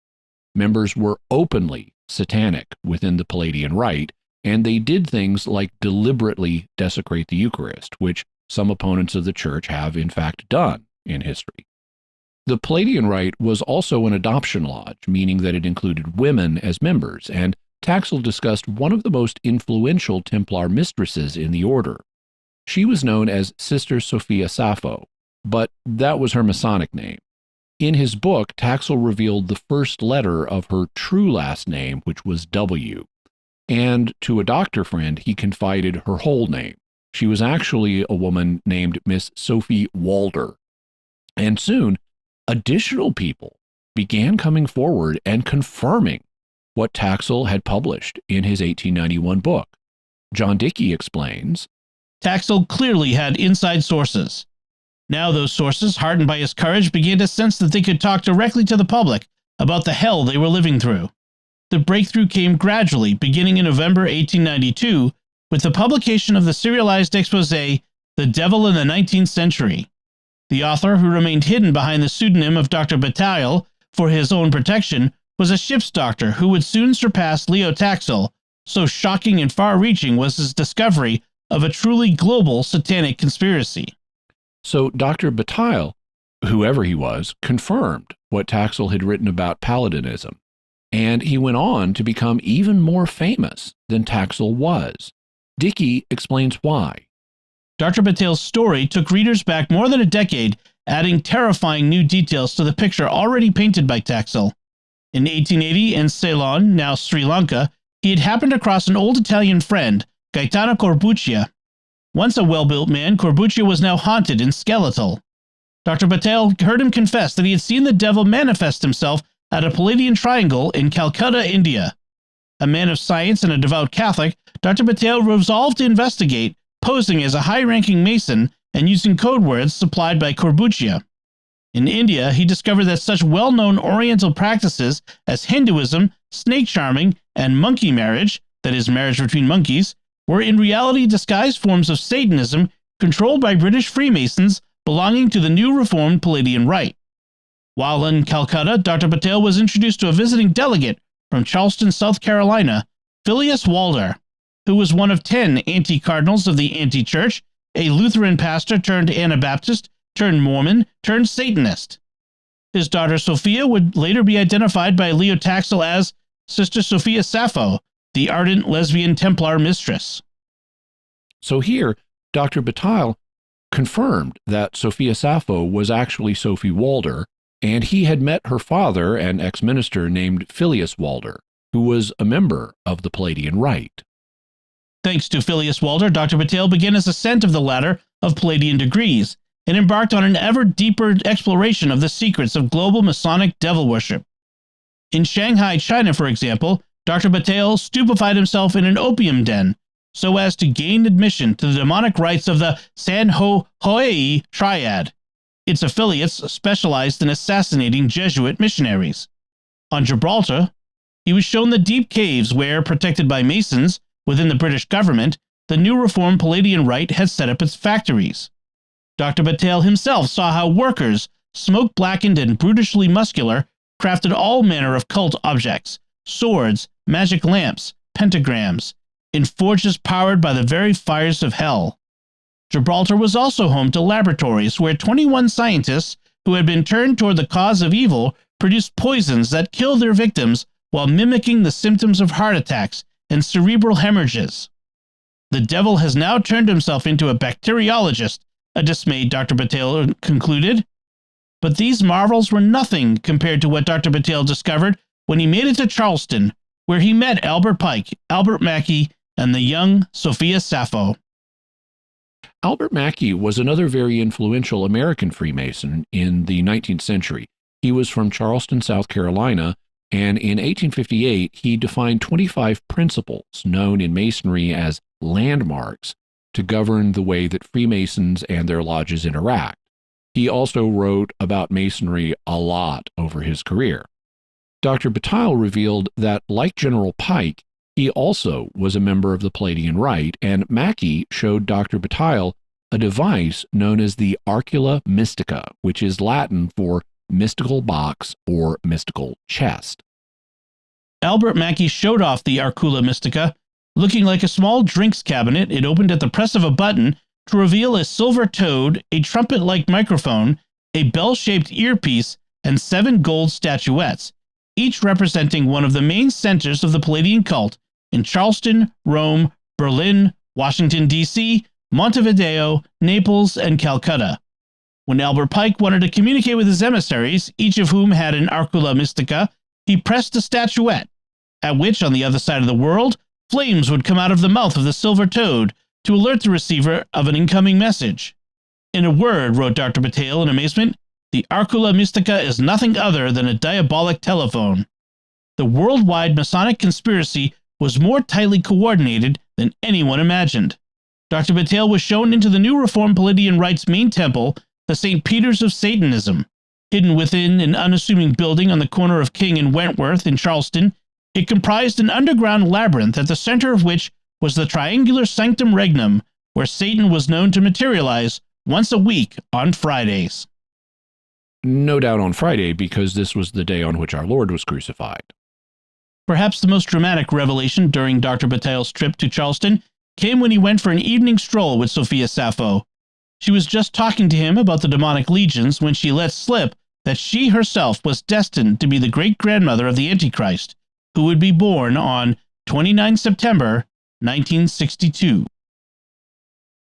[SPEAKER 2] Members were openly satanic within the Palladian Rite, and they did things like deliberately desecrate the Eucharist, which some opponents of the Church have in fact done in history. The Palladian Rite was also an adoption lodge, meaning that it included women as members, and Taxil discussed one of the most influential Templar mistresses in the order. She was known as Sister Sophia Sappho, but that was her Masonic name. In his book, Taxil revealed the first letter of her true last name, which was W. And to a doctor friend, he confided her whole name. She was actually a woman named Miss Sophie Walder. And soon, additional people began coming forward and confirming what Taxil had published in his 1891 book. John Dickey explains,
[SPEAKER 1] Taxil clearly had inside sources. Now those sources, hardened by his courage, began to sense that they could talk directly to the public about the hell they were living through. The breakthrough came gradually, beginning in November 1892, with the publication of the serialized expose, The Devil in the 19th Century. The author, who remained hidden behind the pseudonym of Dr. Bettinelli for his own protection, was a ship's doctor who would soon surpass Leo Taxil, so shocking and far-reaching was his discovery of a truly global satanic conspiracy.
[SPEAKER 2] So Dr. Bettinelli, whoever he was, confirmed what Taxil had written about Paladinism, and he went on to become even more famous than Taxil was. Dickey explains why.
[SPEAKER 1] Dr. Bettinelli's story took readers back more than a decade, adding terrifying new details to the picture already painted by Taxil. In 1880, in Ceylon, now Sri Lanka, he had happened across an old Italian friend, Gaetano Corbuccia. Once a well-built man, Corbuccia was now haunted and skeletal. Dr. Bettinelli heard him confess that he had seen the devil manifest himself at a Palladian triangle in Calcutta, India. A man of science and a devout Catholic, Dr. Bettinelli resolved to investigate, posing as a high-ranking Mason and using code words supplied by Corbuccia. In India, he discovered that such well-known Oriental practices as Hinduism, snake charming, and monkey marriage, that is, marriage between monkeys, were in reality disguised forms of Satanism controlled by British Freemasons belonging to the new reformed Palladian Rite. While in Calcutta, Dr. Bettinelli was introduced to a visiting delegate from Charleston, South Carolina, Phileas Walder, who was one of 10 anti-cardinals of the anti-church, a Lutheran pastor turned Anabaptist, turned Mormon, turned Satanist. His daughter Sophia would later be identified by Leo Taxil as Sister Sophia Sappho, the ardent lesbian Templar mistress.
[SPEAKER 2] So here, Dr. Bettinelli confirmed that Sophia Sappho was actually Sophie Walder, and he had met her father, an ex-minister named Phileas Walder, who was a member of the Palladian Rite.
[SPEAKER 1] Thanks to Phileas Walder, Dr. Bettinelli began his ascent of the ladder of Palladian degrees and embarked on an ever deeper exploration of the secrets of global Masonic devil worship. In Shanghai, China, for example, Dr. Bettinelli stupefied himself in an opium den so as to gain admission to the demonic rites of the San Ho Hoei Triad. Its affiliates specialized in assassinating Jesuit missionaries. On Gibraltar, he was shown the deep caves where, protected by Masons within the British government, the new reformed Palladian Rite had set up its factories. Dr. Bettinelli himself saw how workers, smoke-blackened and brutishly muscular, crafted all manner of cult objects, swords, magic lamps, pentagrams, in forges powered by the very fires of hell. Gibraltar was also home to laboratories where 21 scientists who had been turned toward the cause of evil produced poisons that killed their victims while mimicking the symptoms of heart attacks and cerebral hemorrhages. The devil has now turned himself into a bacteriologist, a dismayed Dr. Bettinelli concluded. But these marvels were nothing compared to what Dr. Bettinelli discovered when he made it to Charleston, where he met Albert Pike, Albert Mackey, and the young Sophia Sappho.
[SPEAKER 2] Albert Mackey was another very influential American Freemason in the 19th century. He was from Charleston, South Carolina, and in 1858 he defined 25 principles known in Masonry as landmarks to govern the way that Freemasons and their lodges interact. He also wrote about Masonry a lot over his career. Dr. Bettinelli revealed that, like General Pike, he also was a member of the Palladian Rite, and Mackey showed Dr. Bettinelli a device known as the Arcula Mystica, which is Latin for mystical box or mystical chest.
[SPEAKER 1] Albert Mackey showed off the Arcula Mystica. Looking like a small drinks cabinet, it opened at the press of a button to reveal a silver toad, a trumpet-like microphone, a bell-shaped earpiece, and 7 gold statuettes, each representing one of the main centers of the Palladian cult in Charleston, Rome, Berlin, Washington, D.C., Montevideo, Naples, and Calcutta. When Albert Pike wanted to communicate with his emissaries, each of whom had an arcula mystica, he pressed a statuette, at which, on the other side of the world, flames would come out of the mouth of the silver toad to alert the receiver of an incoming message. In a word, wrote Dr. Bettinelli in amazement, the arcula mystica is nothing other than a diabolic telephone. The worldwide Masonic conspiracy was more tightly coordinated than anyone imagined. Dr. Bettinelli was shown into the new Reformed Palladian Rite's main temple, the St. Peter's of Satanism. Hidden within an unassuming building on the corner of King and Wentworth in Charleston, it comprised an underground labyrinth at the center of which was the triangular sanctum regnum, where Satan was known to materialize once a week on Fridays.
[SPEAKER 2] No doubt on Friday, because this was the day on which our Lord was crucified.
[SPEAKER 1] Perhaps the most dramatic revelation during Dr. Bettinelli's trip to Charleston came when he went for an evening stroll with Sophia Sappho. She was just talking to him about the demonic legions when she let slip that she herself was destined to be the great-grandmother of the Antichrist, who would be born on 29 September 1962.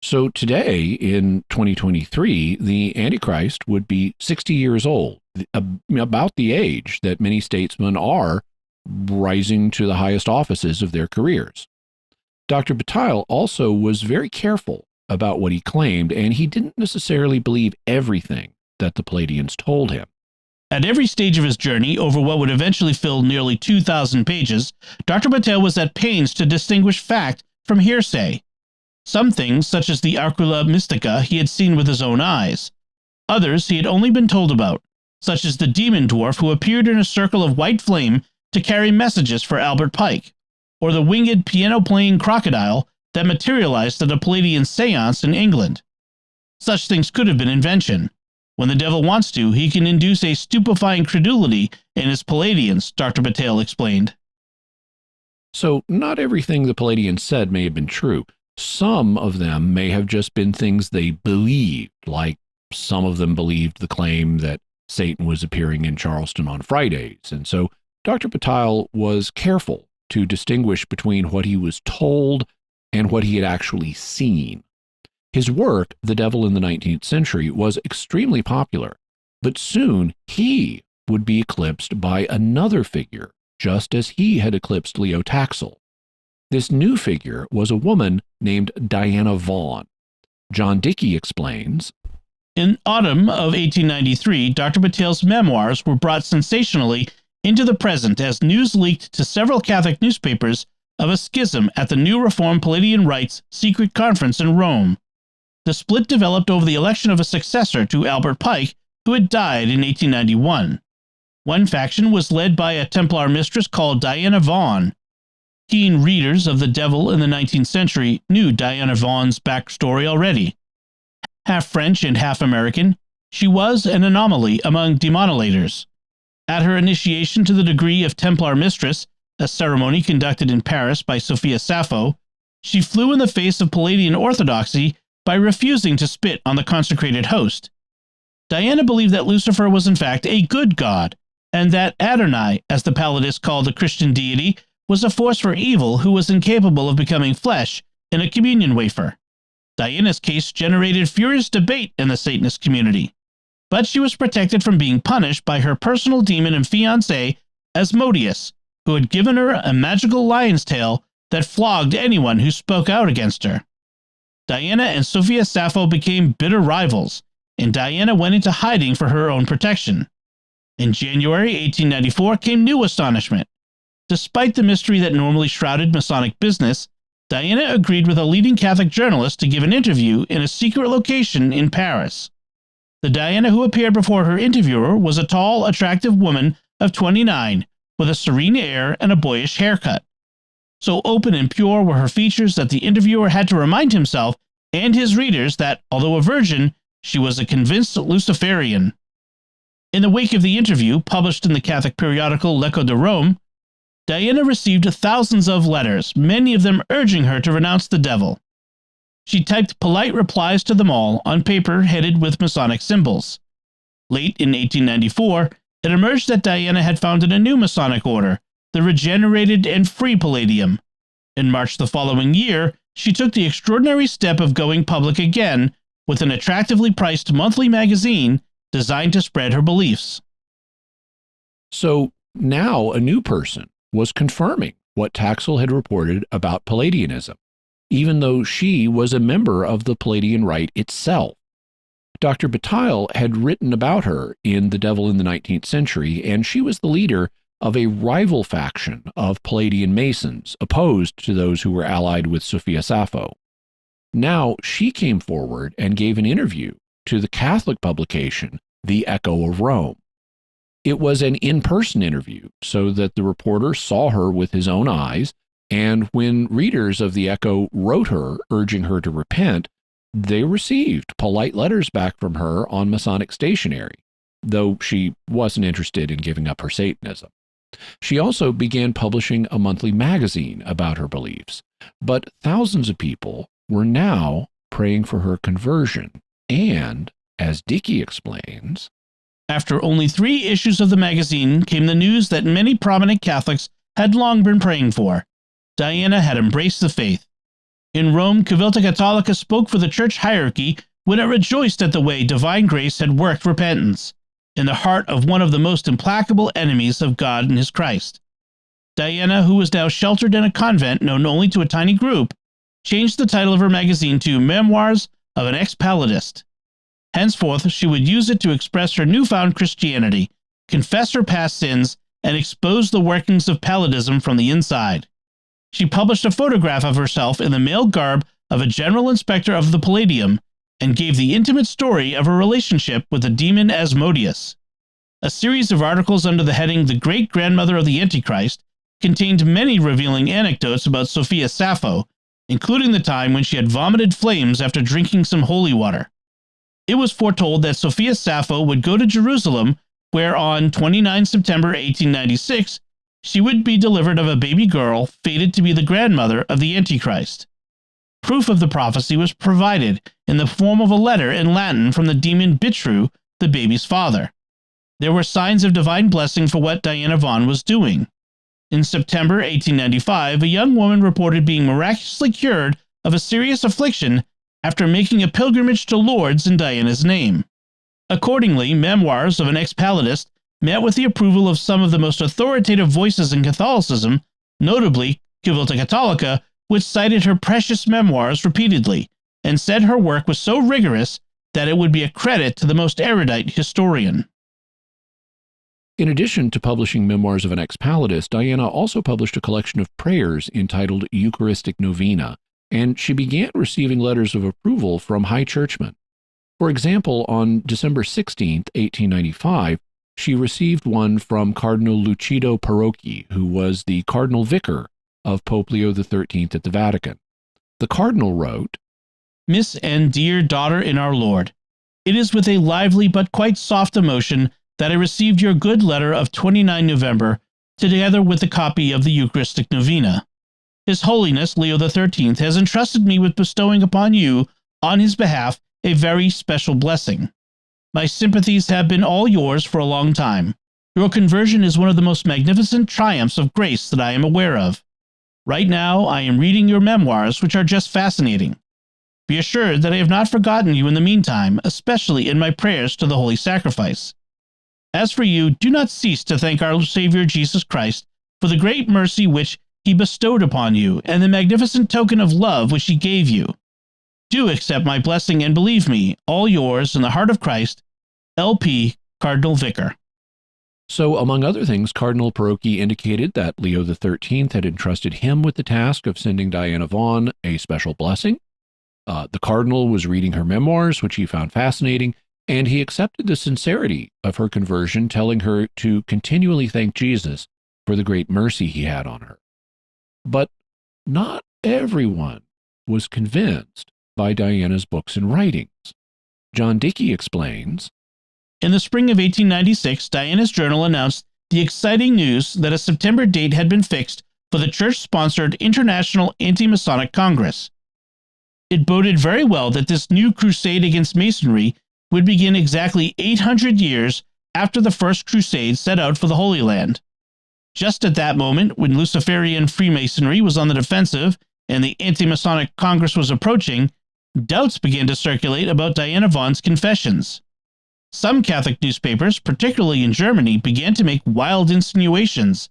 [SPEAKER 2] So today, in 2023, the Antichrist would be 60 years old, about the age that many statesmen are rising to the highest offices of their careers. Dr. Bettinelli also was very careful about what he claimed, and he didn't necessarily believe everything that the Palladians told him.
[SPEAKER 1] At every stage of his journey over what would eventually fill nearly 2,000 pages, Dr. Bettinelli was at pains to distinguish fact from hearsay. Some things, such as the arcula mystica, he had seen with his own eyes. Others he had only been told about, such as the demon dwarf who appeared in a circle of white flame to carry messages for Albert Pike, or the winged piano-playing crocodile that materialized at a Palladian seance in England. Such things could have been invention. When the devil wants to, he can induce a stupefying credulity in his Palladians, Dr. Bettinelli explained.
[SPEAKER 2] So not everything the Palladians said may have been true. Some of them may have just been things they believed, like some of them believed the claim that Satan was appearing in Charleston on Fridays. And so Dr. Bettinelli was careful to distinguish between what he was told and what he had actually seen. His work, The Devil in the 19th Century, was extremely popular, but soon he would be eclipsed by another figure, just as he had eclipsed Leo Taxil. This new figure was a woman named Diana Vaughan. John Dickey explains,
[SPEAKER 1] in autumn of 1893, Dr. Bettinelli's memoirs were brought sensationally into the present as news leaked to several Catholic newspapers of a schism at the new Reformed Palladian Rite's secret conference in Rome. The split developed over the election of a successor to Albert Pike, who had died in 1891. One faction was led by a Templar mistress called Diana Vaughan. Keen readers of The Devil in the 19th Century knew Diana Vaughan's backstory already. Half French and half American, she was an anomaly among demonolators. At her initiation to the degree of Templar mistress, a ceremony conducted in Paris by Sophia Sappho, she flew in the face of Palladian orthodoxy by refusing to spit on the consecrated host. Diana believed that Lucifer was in fact a good god, and that Adonai, as the Palladists called the Christian deity, was a force for evil who was incapable of becoming flesh in a communion wafer. Diana's case generated furious debate in the Satanist community, but she was protected from being punished by her personal demon and fiancé, Asmodeus, who had given her a magical lion's tail that flogged anyone who spoke out against her. Diana and Sophia Sappho became bitter rivals, and Diana went into hiding for her own protection. In January 1894 came new astonishment. Despite the mystery that normally shrouded Masonic business, Diana agreed with a leading Catholic journalist to give an interview in a secret location in Paris. The Diana who appeared before her interviewer was a tall, attractive woman of 29, with a serene air and a boyish haircut. So open and pure were her features that the interviewer had to remind himself and his readers that, although a virgin, she was a convinced Luciferian. In the wake of the interview, published in the Catholic periodical L'Echo de Rome, Diana received thousands of letters, many of them urging her to renounce the devil. She typed polite replies to them all on paper headed with Masonic symbols. Late in 1894, it emerged that Diana had founded a new Masonic order, the Regenerated and Free Palladium. In March the following year, she took the extraordinary step of going public again, with an attractively priced monthly magazine designed to spread her beliefs.
[SPEAKER 2] So now a new person was confirming what Taxil had reported about Palladianism, even though she was a member of the Palladian rite itself. Dr. Bettiel had written about her in The Devil in the 19th Century, and she was the leader of a rival faction of Palladian Masons, opposed to those who were allied with Sophia Sappho. Now she came forward and gave an interview to the Catholic publication, The Echo of Rome. It was an in-person interview, so that the reporter saw her with his own eyes, and when readers of The Echo wrote her, urging her to repent, they received polite letters back from her on Masonic stationery, though she wasn't interested in giving up her Satanism. She also began publishing a monthly magazine about her beliefs, but thousands of people were now praying for her conversion, and, as Dickey explains,
[SPEAKER 1] after only 3 issues of the magazine came the news that many prominent Catholics had long been praying for. Diana had embraced the faith. In Rome, Civiltà Cattolica spoke for the church hierarchy when it rejoiced at the way divine grace had worked repentance in the heart of one of the most implacable enemies of God and his Christ. Diana, who was now sheltered in a convent known only to a tiny group, changed the title of her magazine to Memoirs of an Ex-Palladist. Henceforth, she would use it to express her newfound Christianity, confess her past sins, and expose the workings of Palladism from the inside. She published a photograph of herself in the male garb of a general inspector of the Palladium and gave the intimate story of her relationship with the demon Asmodeus. A series of articles under the heading The Great-Grandmother of the Antichrist contained many revealing anecdotes about Sophia Sappho, including the time when she had vomited flames after drinking some holy water. It was foretold that Sophia Sappho would go to Jerusalem, where on 29 September 1896, she would be delivered of a baby girl fated to be the grandmother of the Antichrist. Proof of the prophecy was provided in the form of a letter in Latin from the demon Bitru, the baby's father. There were signs of divine blessing for what Diana Vaughan was doing. In September 1895, a young woman reported being miraculously cured of a serious affliction after making a pilgrimage to Lourdes in Diana's name. Accordingly, Memoirs of an Ex-Palladist met with the approval of some of the most authoritative voices in Catholicism, notably Civiltà Cattolica, which cited her precious memoirs repeatedly, and said her work was so rigorous that it would be a credit to the most erudite historian.
[SPEAKER 2] In addition to publishing Memoirs of an Ex-Palladist, Diana also published a collection of prayers entitled Eucharistic Novena, and she began receiving letters of approval from high churchmen. For example, on December 16, 1895, she received one from Cardinal Lucido Parocchi, who was the cardinal vicar of Pope Leo XIII at the Vatican. The cardinal wrote,
[SPEAKER 1] Miss and dear daughter in our Lord, it is with a lively but quite soft emotion that I received your good letter of 29 November, together with a copy of the Eucharistic Novena. His Holiness Leo XIII has entrusted me with bestowing upon you, on his behalf, a very special blessing. My sympathies have been all yours for a long time. Your conversion is one of the most magnificent triumphs of grace that I am aware of. Right now, I am reading your memoirs, which are just fascinating. Be assured that I have not forgotten you in the meantime, especially in my prayers to the Holy Sacrifice. As for you, do not cease to thank our Savior Jesus Christ for the great mercy which he bestowed upon you and the magnificent token of love which he gave you. Do accept my blessing and believe me, all yours in the heart of Christ, L.P. Cardinal Vicar.
[SPEAKER 2] So, among other things, Cardinal Parocchi indicated that Leo XIII had entrusted him with the task of sending Diana Vaughan a special blessing. The cardinal was reading her memoirs, which he found fascinating, and he accepted the sincerity of her conversion, telling her to continually thank Jesus for the great mercy he had on her. But not everyone was convinced by Diana's books and writings. John Dickey explains,
[SPEAKER 1] in the spring of 1896, Diana's Journal announced the exciting news that a September date had been fixed for the church-sponsored International Anti-Masonic Congress. It boded very well that this new crusade against Masonry would begin exactly 800 years after the First Crusade set out for the Holy Land. Just at that moment, when Luciferian Freemasonry was on the defensive and the Anti-Masonic Congress was approaching, doubts began to circulate about Diana Vaughn's confessions. Some Catholic newspapers, particularly in Germany, began to make wild insinuations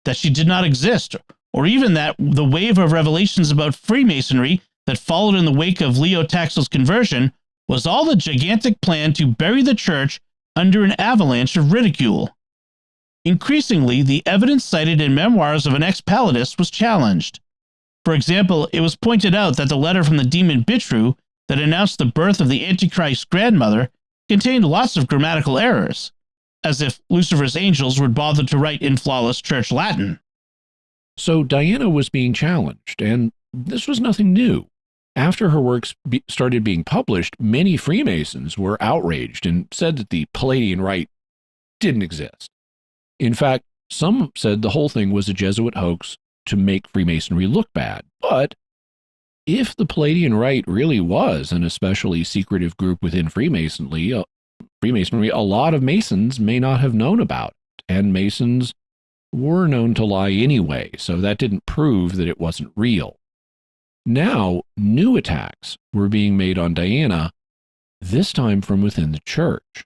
[SPEAKER 1] that she did not exist, or even that the wave of revelations about Freemasonry that followed in the wake of Leo Taxil's conversion was all a gigantic plan to bury the church under an avalanche of ridicule. Increasingly, the evidence cited in memoirs of an ex-Palladist was challenged. For example, it was pointed out that the letter from the demon Bitru that announced the birth of the Antichrist's grandmother contained lots of grammatical errors, as if Lucifer's angels would bother to write in flawless church Latin.
[SPEAKER 2] So Diana was being challenged, and this was nothing new. After her works started being published, many Freemasons were outraged and said that the Palladian Rite didn't exist. In fact, some said the whole thing was a Jesuit hoax to make Freemasonry look bad. But if the Palladian Rite really was an especially secretive group within Freemasonry, a lot of Masons may not have known about it, and Masons were known to lie anyway, so that didn't prove that it wasn't real. Now, new attacks were being made on Diana, this time from within the church.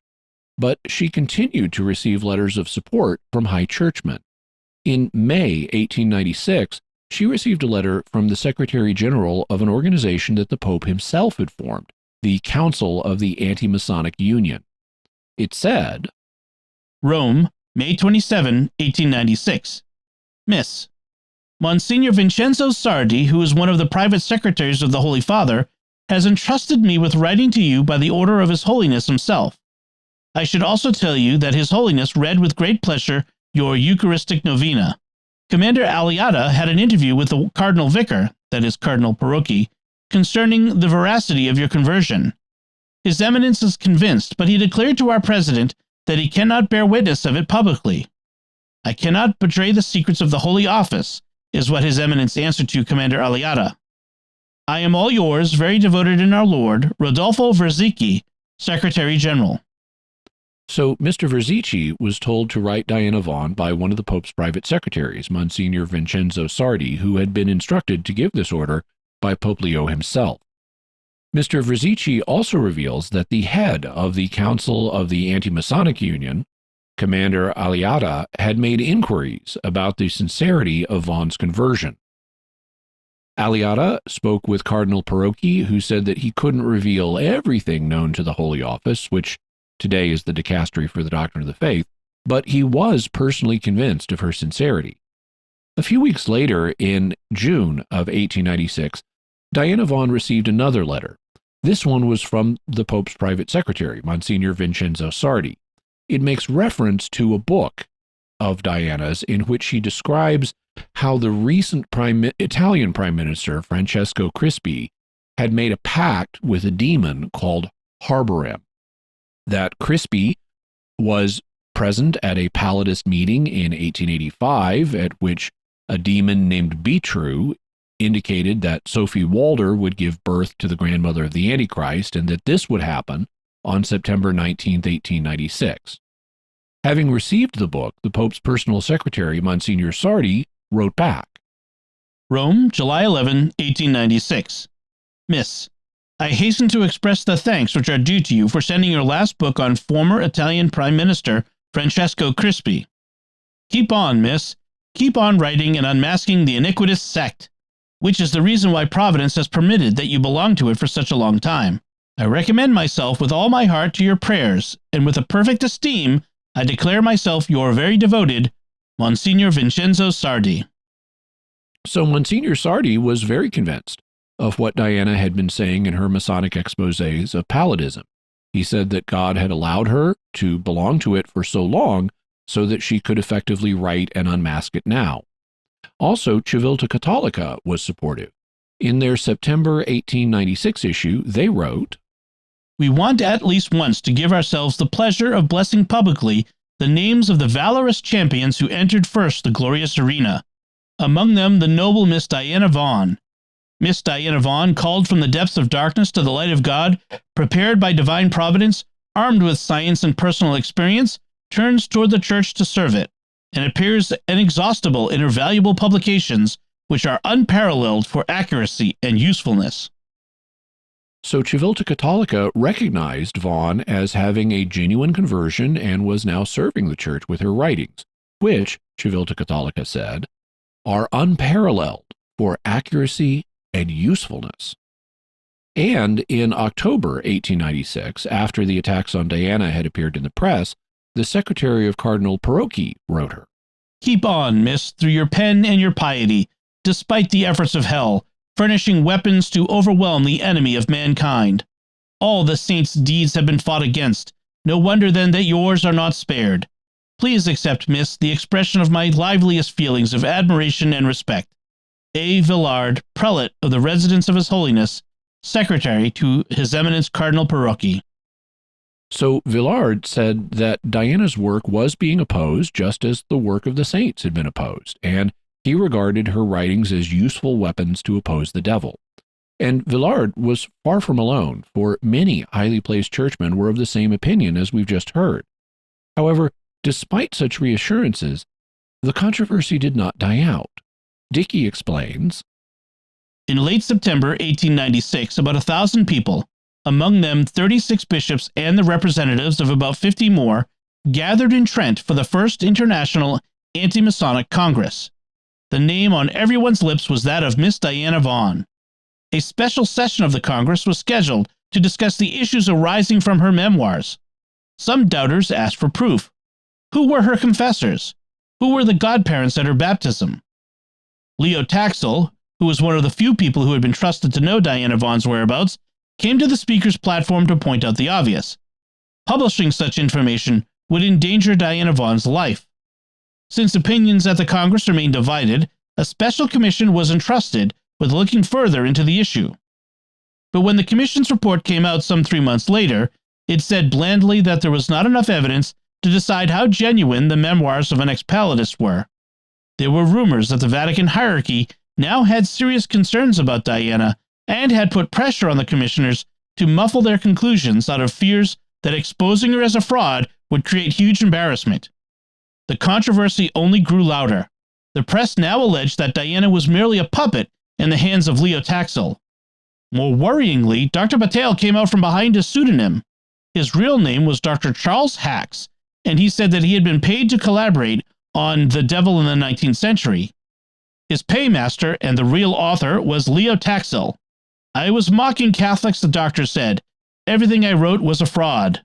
[SPEAKER 2] But she continued to receive letters of support from high churchmen. In May 1896, she received a letter from the Secretary General of an organization that the Pope himself had formed, the Council of the Anti-Masonic Union. It said,
[SPEAKER 1] Rome, May 27, 1896. Miss, Monsignor Vincenzo Sardi, who is one of the private secretaries of the Holy Father, has entrusted me with writing to you by the order of His Holiness himself. I should also tell you that His Holiness read with great pleasure your Eucharistic Novena. Commander Aliata had an interview with the Cardinal Vicar, that is Cardinal Parocchi, concerning the veracity of your conversion. His Eminence is convinced, but he declared to our President that he cannot bear witness of it publicly. I cannot betray the secrets of the Holy Office, is what His Eminence answered to Commander Aliata. I am all yours, very devoted in our Lord, Rodolfo Verzicchi, Secretary General.
[SPEAKER 2] So Mr. Verzicchi was told to write Diana Vaughan by one of the Pope's private secretaries, Monsignor Vincenzo Sardi, who had been instructed to give this order by Pope Leo himself. Mr. Verzicchi also reveals that the head of the Council of the Anti-Masonic Union, Commander Aliata, had made inquiries about the sincerity of Vaughan's conversion. Aliata spoke with Cardinal Parocchi, who said that he couldn't reveal everything known to the Holy Office, which today is the Dicastery for the Doctrine of the Faith, but he was personally convinced of her sincerity. A few weeks later, in June of 1896, Diana Vaughan received another letter. This one was from the Pope's private secretary, Monsignor Vincenzo Sardi. It makes reference to a book of Diana's in which she describes how the recent Italian Prime Minister, Francesco Crispi, had made a pact with a demon called Harborem. That Crispi was present at a Palladist meeting in 1885, at which a demon named Bitru indicated that Sophie Walder would give birth to the grandmother of the Antichrist, and that this would happen on September 19, 1896. Having received the book, the Pope's personal secretary, Monsignor Sardi, wrote back.
[SPEAKER 1] Rome, July 11, 1896. Miss, I hasten to express the thanks which are due to you for sending your last book on former Italian Prime Minister Francesco Crispi. Keep on, miss. Keep on writing and unmasking the iniquitous sect, which is the reason why Providence has permitted that you belong to it for such a long time. I recommend myself with all my heart to your prayers, and with a perfect esteem, I declare myself your very devoted Monsignor Vincenzo Sardi.
[SPEAKER 2] So Monsignor Sardi was very convinced of what Diana had been saying in her Masonic exposés of Palladism. He said that God had allowed her to belong to it for so long so that she could effectively write and unmask it now. Also, Civiltà Cattolica was supportive. In their September 1896 issue, they wrote, We want at least once to give ourselves the pleasure of blessing publicly the names of the valorous champions who entered first the glorious arena, among them the noble Miss Diana Vaughan. Miss Diana Vaughan, called from the depths of darkness to the light of God, prepared by divine providence, armed with science and personal experience, turns toward the church to serve it, and appears inexhaustible in her valuable publications, which are unparalleled for accuracy and usefulness. So Civilta Cattolica recognized Vaughan as having a genuine conversion and was now serving the church with her writings, which, Civilta Cattolica said, are unparalleled for accuracy and usefulness. And in October 1896, after the attacks on Diana had appeared in the press, the secretary of Cardinal Parocchi wrote her,
[SPEAKER 1] "Keep on, miss, through your pen and your piety, despite the efforts of hell, furnishing weapons to overwhelm the enemy of mankind. All the saints' deeds have been fought against. No wonder then that yours are not spared. Please accept, miss, the expression of my liveliest feelings of admiration and respect. A. Villard, prelate of the residence of His Holiness, secretary to His Eminence Cardinal Parocchi."
[SPEAKER 2] So Villard said that Diana's work was being opposed just as the work of the saints had been opposed, and he regarded her writings as useful weapons to oppose the devil. And Villard was far from alone, for many highly placed churchmen were of the same opinion as we've just heard. However, despite such reassurances, the controversy did not die out. Dickey explains,
[SPEAKER 1] In late September 1896, about 1,000 people, among them 36 bishops and the representatives of about 50 more, gathered in Trent for the first International Anti-Masonic Congress. The name on everyone's lips was that of Miss Diana Vaughan. A special session of the Congress was scheduled to discuss the issues arising from her memoirs. Some doubters asked for proof. Who were her confessors? Who were the godparents at her baptism? Leo Taxil, who was one of the few people who had been trusted to know Diana Vaughan's whereabouts, came to the speaker's platform to point out the obvious. Publishing such information would endanger Diana Vaughan's life. Since opinions at the Congress remained divided, a special commission was entrusted with looking further into the issue. But when the commission's report came out some 3 months later, it said blandly that there was not enough evidence to decide how genuine the memoirs of an ex-palladist were. There were rumors that the Vatican hierarchy now had serious concerns about Diana and had put pressure on the commissioners to muffle their conclusions out of fears that exposing her as a fraud would create huge embarrassment. The controversy only grew louder. The press now alleged that Diana was merely a puppet in the hands of Leo Taxil. More worryingly, Dr. Bettinelli came out from behind his pseudonym. His real name was Dr. Charles Hacks, and he said that he had been paid to collaborate on The Devil in the 19th Century. His paymaster and the real author was Leo Taxil. "I was mocking Catholics," the doctor said. "Everything I wrote was a fraud."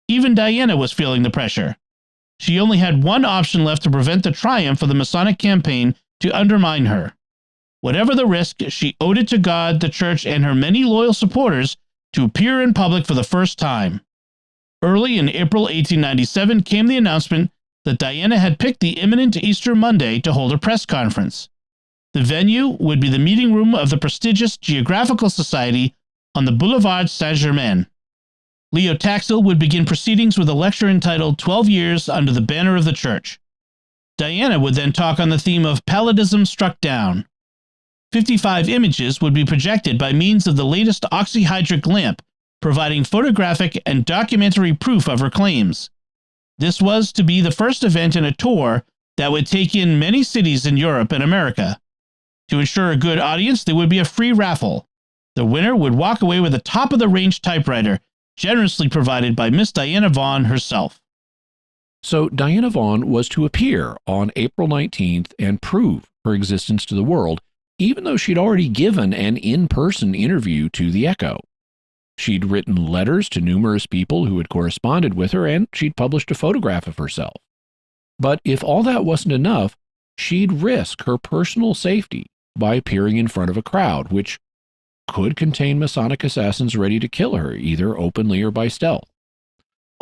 [SPEAKER 1] Even Diana was feeling the pressure. She only had one option left to prevent the triumph of the Masonic campaign to undermine her. Whatever the risk, she owed it to God, the Church, and her many loyal supporters to appear in public for the first time. Early in April 1897 came the announcement that Diana had picked the imminent Easter Monday to hold a press conference. The venue would be the meeting room of the prestigious Geographical Society on the Boulevard Saint-Germain. Leo Taxil would begin proceedings with a lecture entitled 12 Years Under the Banner of the Church. Diana would then talk on the theme of Palladism Struck Down. 55 images would be projected by means of the latest oxyhydric lamp, providing photographic and documentary proof of her claims. This was to be the first event in a tour that would take in many cities in Europe and America. To ensure a good audience, there would be a free raffle. The winner would walk away with a top-of-the-range typewriter, generously provided by Miss Diana Vaughan herself.
[SPEAKER 2] So Diana Vaughan was to appear on April 19th and prove her existence to the world, even though she'd already given an in-person interview to the Echo. She'd written letters to numerous people who had corresponded with her, and she'd published a photograph of herself. But if all that wasn't enough, she'd risk her personal safety by appearing in front of a crowd, which could contain Masonic assassins ready to kill her, either openly or by stealth.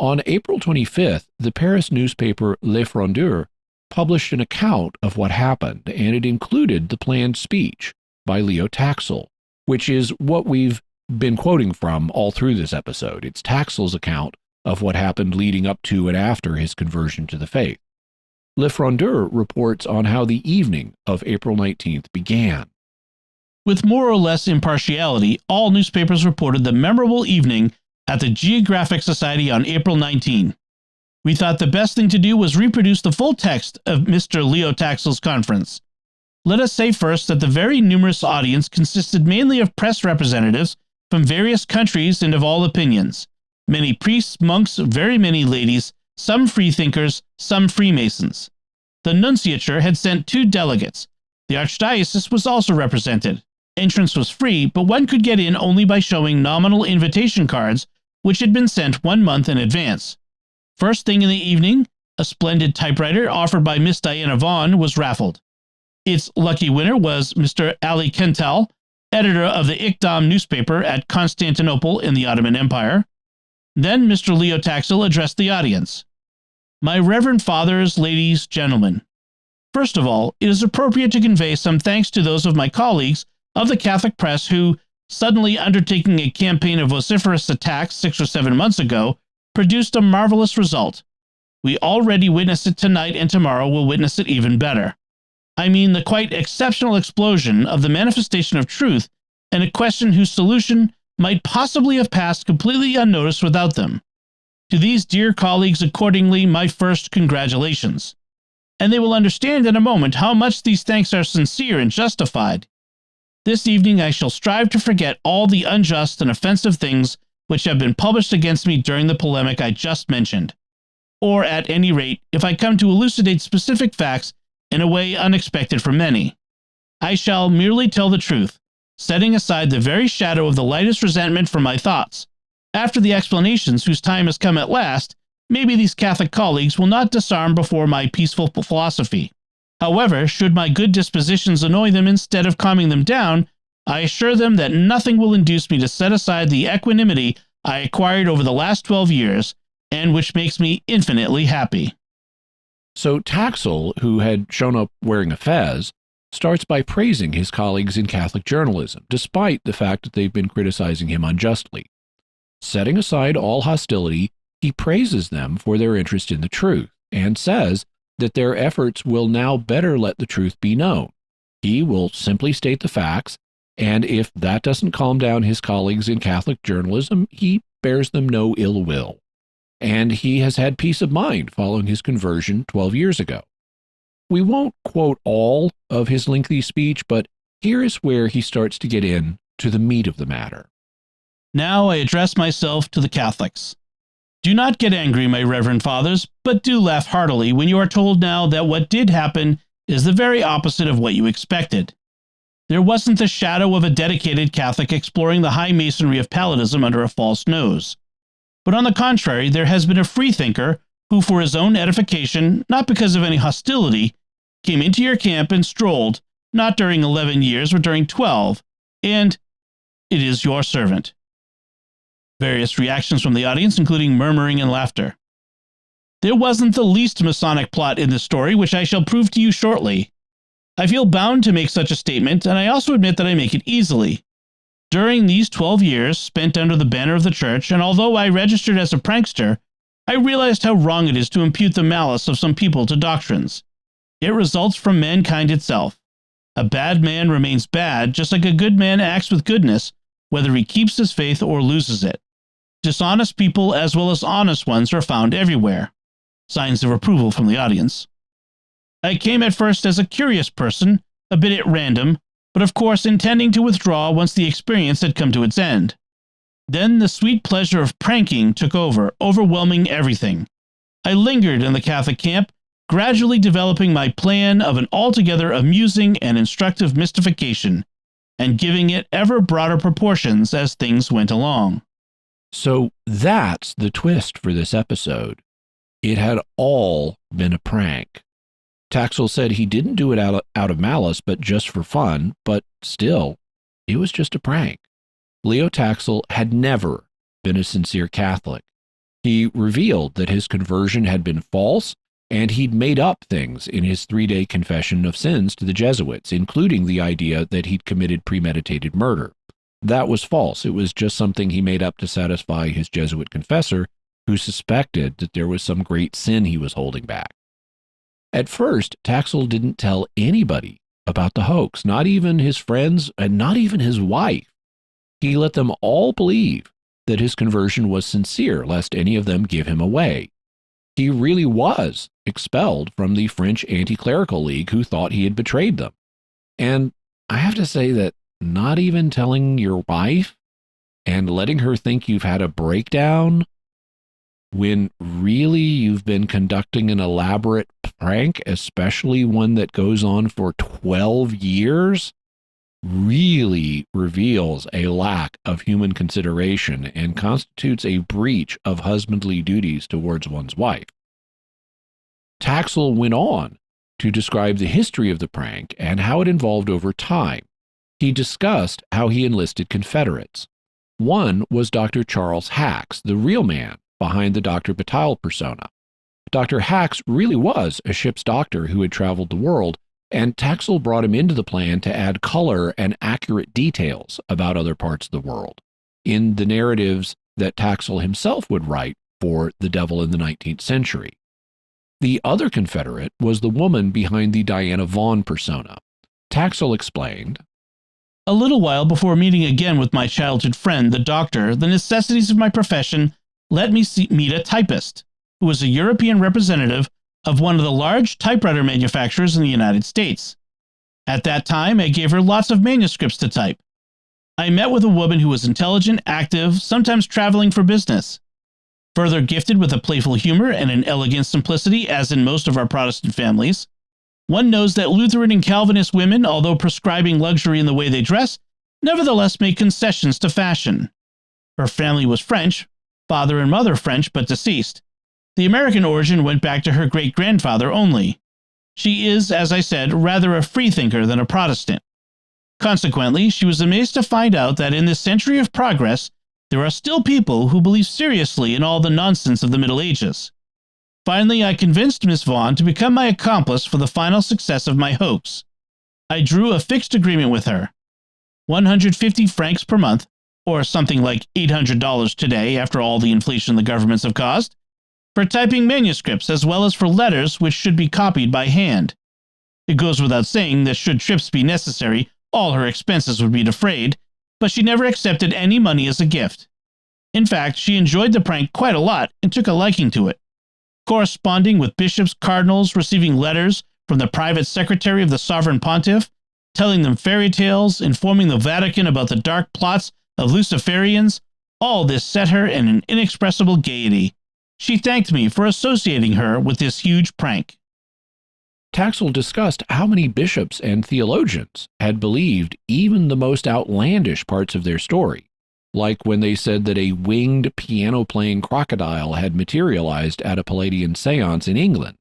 [SPEAKER 2] On April 25th, the Paris newspaper Le Frondeur published an account of what happened, and it included the planned speech by Leo Taxil, which is what we've been quoting from all through this episode. It's Taxil's account of what happened leading up to and after his conversion to the faith. Le Frondeur reports on how the evening of April 19th began.
[SPEAKER 1] With more or less impartiality, all newspapers reported the memorable evening at the Geographic Society on April 19. We thought the best thing to do was reproduce the full text of Mr. Leo Taxil's conference. Let us say first that the very numerous audience consisted mainly of press representatives from various countries and of all opinions. Many priests, monks, very many ladies, some freethinkers, some Freemasons. The nunciature had sent 2 delegates. The archdiocese was also represented. Entrance was free, but one could get in only by showing nominal invitation cards, which had been sent 1 month in advance. First thing in the evening, a splendid typewriter offered by Miss Diana Vaughan was raffled. Its lucky winner was Mr. Ali Kentel, editor of the Ikdam newspaper at Constantinople in the Ottoman Empire. Then Mr. Leo Taxil addressed the audience. My reverend fathers, ladies, gentlemen. First of all, it is appropriate to convey some thanks to those of my colleagues of the Catholic press who, suddenly undertaking a campaign of vociferous attacks 6 or 7 months ago, produced a marvelous result. We already witness it tonight, and tomorrow will witness it even better. I mean the quite exceptional explosion of the manifestation of truth, and a question whose solution might possibly have passed completely unnoticed without them. To these dear colleagues, accordingly, my first congratulations. And they will understand in a moment how much these thanks are sincere and justified. This evening I shall strive to forget all the unjust and offensive things which have been published against me during the polemic I just mentioned. Or, at any rate, if I come to elucidate specific facts in a way unexpected for many, I shall merely tell the truth, setting aside the very shadow of the lightest resentment from my thoughts. After the explanations whose time has come at last, maybe these Catholic colleagues will not disarm before my peaceful philosophy. However, should my good dispositions annoy them instead of calming them down, I assure them that nothing will induce me to set aside the equanimity I acquired over the last 12 years, and which makes me infinitely happy.
[SPEAKER 2] So Taxil, who had shown up wearing a fez, starts by praising his colleagues in Catholic journalism, despite the fact that they've been criticizing him unjustly. Setting aside all hostility, he praises them for their interest in the truth, and says that their efforts will now better let the truth be known. He will simply state the facts, and if that doesn't calm down his colleagues in Catholic journalism, he bears them no ill will. And he has had peace of mind following his conversion 12 years ago. We won't quote all of his lengthy speech, but here is where he starts to get in to the meat of the matter.
[SPEAKER 1] Now I address myself to the Catholics. Do not get angry, my reverend fathers, but do laugh heartily when you are told now that what did happen is the very opposite of what you expected. There wasn't the shadow of a dedicated Catholic exploring the high masonry of Palladism under a false nose. But on the contrary, there has been a freethinker who, for his own edification, not because of any hostility, came into your camp and strolled, not during 11 years, but during 12, and it is your servant. Various reactions from the audience, including murmuring and laughter. There wasn't the least Masonic plot in this story, which I shall prove to you shortly. I feel bound to make such a statement, and I also admit that I make it easily. During these 12 years spent under the banner of the Church, and although I registered as a prankster, I realized how wrong it is to impute the malice of some people to doctrines. It results from mankind itself. A bad man remains bad, just like a good man acts with goodness, whether he keeps his faith or loses it. Dishonest people as well as honest ones are found everywhere. Signs of approval from the audience. I came at first as a curious person, a bit at random, but of course intending to withdraw once the experience had come to its end. Then the sweet pleasure of pranking took over, overwhelming everything. I lingered in the Catholic camp, gradually developing my plan of an altogether amusing and instructive mystification, and giving it ever broader proportions as things went along.
[SPEAKER 2] So that's the twist for this episode. It had all been a prank. Taxil said he didn't do it out of malice, but just for fun, but still, it was just a prank. Leo Taxil had never been a sincere Catholic. He revealed that his conversion had been false, and he'd made up things in his 3-day confession of sins to the Jesuits, including the idea that he'd committed premeditated murder. That was false. It was just something he made up to satisfy his Jesuit confessor, who suspected that there was some great sin he was holding back. At first, Taxil didn't tell anybody about the hoax, not even his friends and not even his wife. He let them all believe that his conversion was sincere, lest any of them give him away. He really was expelled from the French anti-clerical league who thought he had betrayed them. And I have to say that not even telling your wife and letting her think you've had a breakdown when really you've been conducting an elaborate prank, especially one that goes on for 12 years, really reveals a lack of human consideration and constitutes a breach of husbandly duties towards one's wife. Taxil went on to describe the history of the prank and how it evolved over time. He discussed how he enlisted Confederates. One was Dr. Charles Hacks, the real man behind the Dr. Bettielli persona. Dr. Hacks really was a ship's doctor who had traveled the world, and Taxil brought him into the plan to add color and accurate details about other parts of the world in the narratives that Taxil himself would write for The Devil in the 19th Century. The other Confederate was the woman behind the Diana Vaughan persona. Taxil explained,
[SPEAKER 1] "A little while before meeting again with my childhood friend, the doctor, the necessities of my profession let me meet a typist, who was a European representative of one of the large typewriter manufacturers in the United States. At that time, I gave her lots of manuscripts to type. I met with a woman who was intelligent, active, sometimes traveling for business. Further gifted with a playful humor and an elegant simplicity, as in most of our Protestant families. One knows that Lutheran and Calvinist women, although prescribing luxury in the way they dress, nevertheless make concessions to fashion. Her family was French, father and mother French but deceased. The American origin went back to her great-grandfather only. She is, as I said, rather a freethinker than a Protestant. Consequently, she was amazed to find out that in this century of progress, there are still people who believe seriously in all the nonsense of the Middle Ages. Finally, I convinced Miss Vaughan to become my accomplice for the final success of my hoax. I drew a fixed agreement with her. 150 francs per month, or something like $800 today after all the inflation the governments have caused, for typing manuscripts as well as for letters which should be copied by hand. It goes without saying that should trips be necessary, all her expenses would be defrayed, but she never accepted any money as a gift. In fact, she enjoyed the prank quite a lot and took a liking to it. Corresponding with bishops, cardinals, receiving letters from the private secretary of the sovereign pontiff, telling them fairy tales, informing the Vatican about the dark plots of Luciferians, all this set her in an inexpressible gaiety. She thanked me for associating her with this huge prank."
[SPEAKER 2] Taxil discussed how many bishops and theologians had believed even the most outlandish parts of their story, like when they said that a winged piano-playing crocodile had materialized at a Palladian seance in England.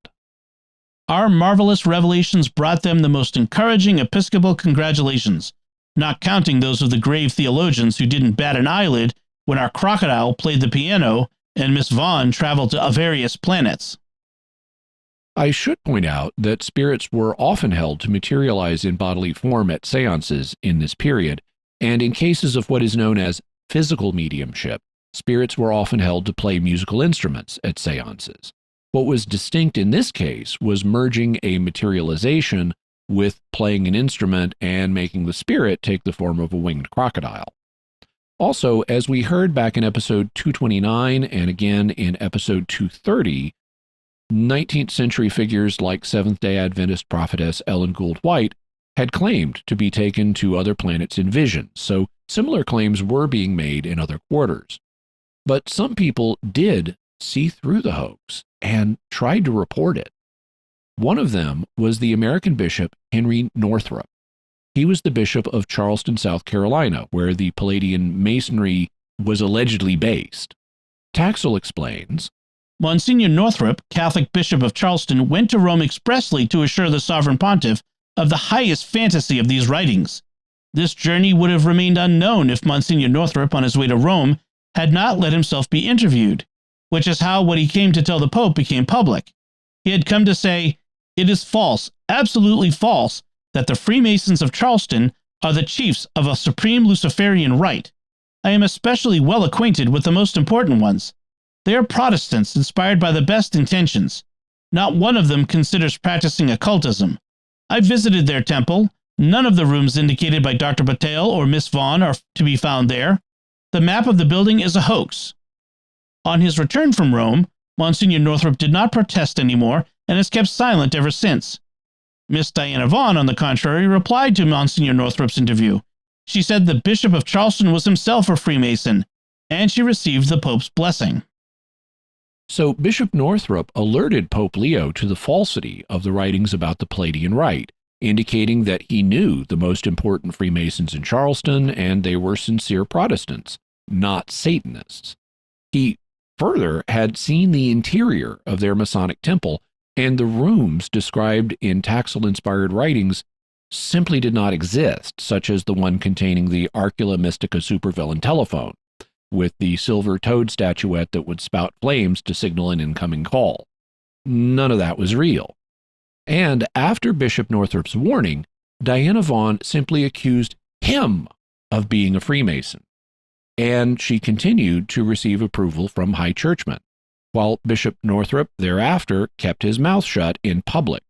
[SPEAKER 1] "Our marvelous revelations brought them the most encouraging episcopal congratulations, not counting those of the grave theologians who didn't bat an eyelid when our crocodile played the piano and Miss Vaughan traveled to various planets."
[SPEAKER 2] I should point out that spirits were often held to materialize in bodily form at seances in this period, and in cases of what is known as physical mediumship, spirits were often held to play musical instruments at seances. What was distinct in this case was merging a materialization with playing an instrument and making the spirit take the form of a winged crocodile. Also, as we heard back in episode 229 and again in episode 230, 19th century figures like Seventh-day Adventist prophetess Ellen Gould White had claimed to be taken to other planets in visions, so similar claims were being made in other quarters. But some people did see through the hoax and tried to report it. One of them was the American bishop Henry Northrup. He was the bishop of Charleston, South Carolina, where the Palladian Masonry was allegedly based. Taxil explains,
[SPEAKER 1] "Monsignor Northrup, Catholic Bishop of Charleston, went to Rome expressly to assure the sovereign pontiff of the highest fantasy of these writings. This journey would have remained unknown if Monsignor Northrup, on his way to Rome, had not let himself be interviewed, which is how what he came to tell the Pope became public. He had come to say, 'It is false, absolutely false, that the Freemasons of Charleston are the chiefs of a supreme Luciferian rite. I am especially well acquainted with the most important ones. They are Protestants inspired by the best intentions. Not one of them considers practicing occultism. I visited their temple. None of the rooms indicated by Dr. Bettielli or Miss Vaughan are to be found there. The map of the building is a hoax.' On his return from Rome, Monsignor Northrup did not protest anymore and has kept silent ever since. Miss Diana Vaughan, on the contrary, replied to Monsignor Northrup's interview. She said the Bishop of Charleston was himself a Freemason, and she received the Pope's blessing.
[SPEAKER 2] So Bishop Northrup alerted Pope Leo to the falsity of the writings about the Palladian Rite, indicating that he knew the most important Freemasons in Charleston and they were sincere Protestants, not Satanists. He further had seen the interior of their Masonic temple, and the rooms described in Taxil-inspired writings simply did not exist, such as the one containing the Arcula Mystica supervillain telephone, with the silver toad statuette that would spout flames to signal an incoming call. None of that was real. And after Bishop Northrup's warning, Diana Vaughan simply accused him of being a Freemason, and she continued to receive approval from high churchmen, while Bishop Northrup thereafter kept his mouth shut in public,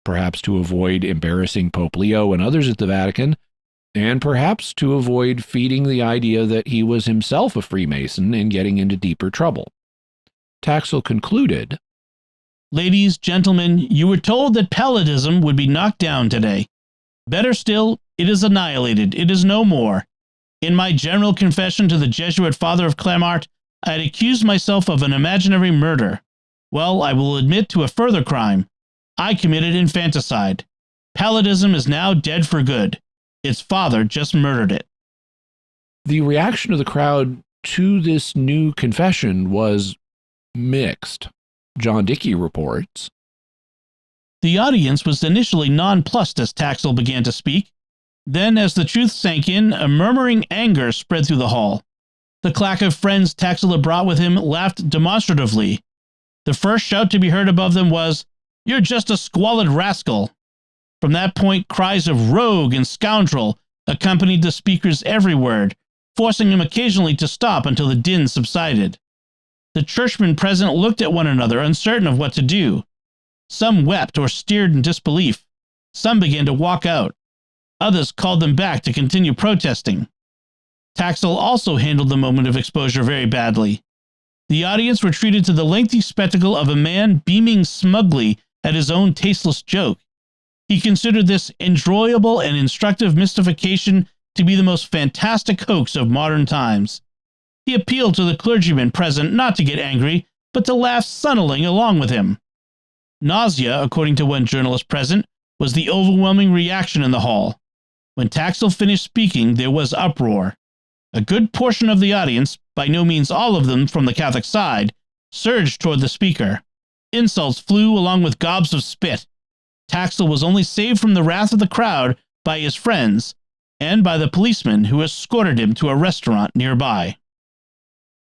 [SPEAKER 2] perhaps to avoid embarrassing Pope Leo and others at the Vatican, and perhaps to avoid feeding the idea that he was himself a Freemason and getting into deeper trouble. Taxil concluded,
[SPEAKER 1] "Ladies, gentlemen, you were told that Palladism would be knocked down today. Better still, it is annihilated. It is no more. In my general confession to the Jesuit Father of Clamart, I had accused myself of an imaginary murder. Well, I will admit to a further crime. I committed infanticide. Palladism is now dead for good. Its father just murdered it."
[SPEAKER 2] The reaction of the crowd to this new confession was mixed. John Dickey reports,
[SPEAKER 1] The audience was initially nonplussed as Taxil began to speak. Then, as the truth sank in, a murmuring anger spread through the hall. The claque of friends Taxil had brought with him laughed demonstratively. The first shout to be heard above them was, "You're just a squalid rascal." From that point, cries of rogue and scoundrel accompanied the speaker's every word, forcing him occasionally to stop until the din subsided. The churchmen present looked at one another, uncertain of what to do. Some wept or stared in disbelief. Some began to walk out. Others called them back to continue protesting. Taxil also handled the moment of exposure very badly. The audience were treated to the lengthy spectacle of a man beaming smugly at his own tasteless joke. He considered this enjoyable and instructive mystification to be the most fantastic hoax of modern times. He appealed to the clergymen present not to get angry, but to laugh sunnily along with him. Nausea, according to one journalist present, was the overwhelming reaction in the hall. When Taxil finished speaking, there was uproar. A good portion of the audience, by no means all of them from the Catholic side, surged toward the speaker. Insults flew along with gobs of spit. Taxil was only saved from the wrath of the crowd by his friends and by the policeman who escorted him to a restaurant nearby.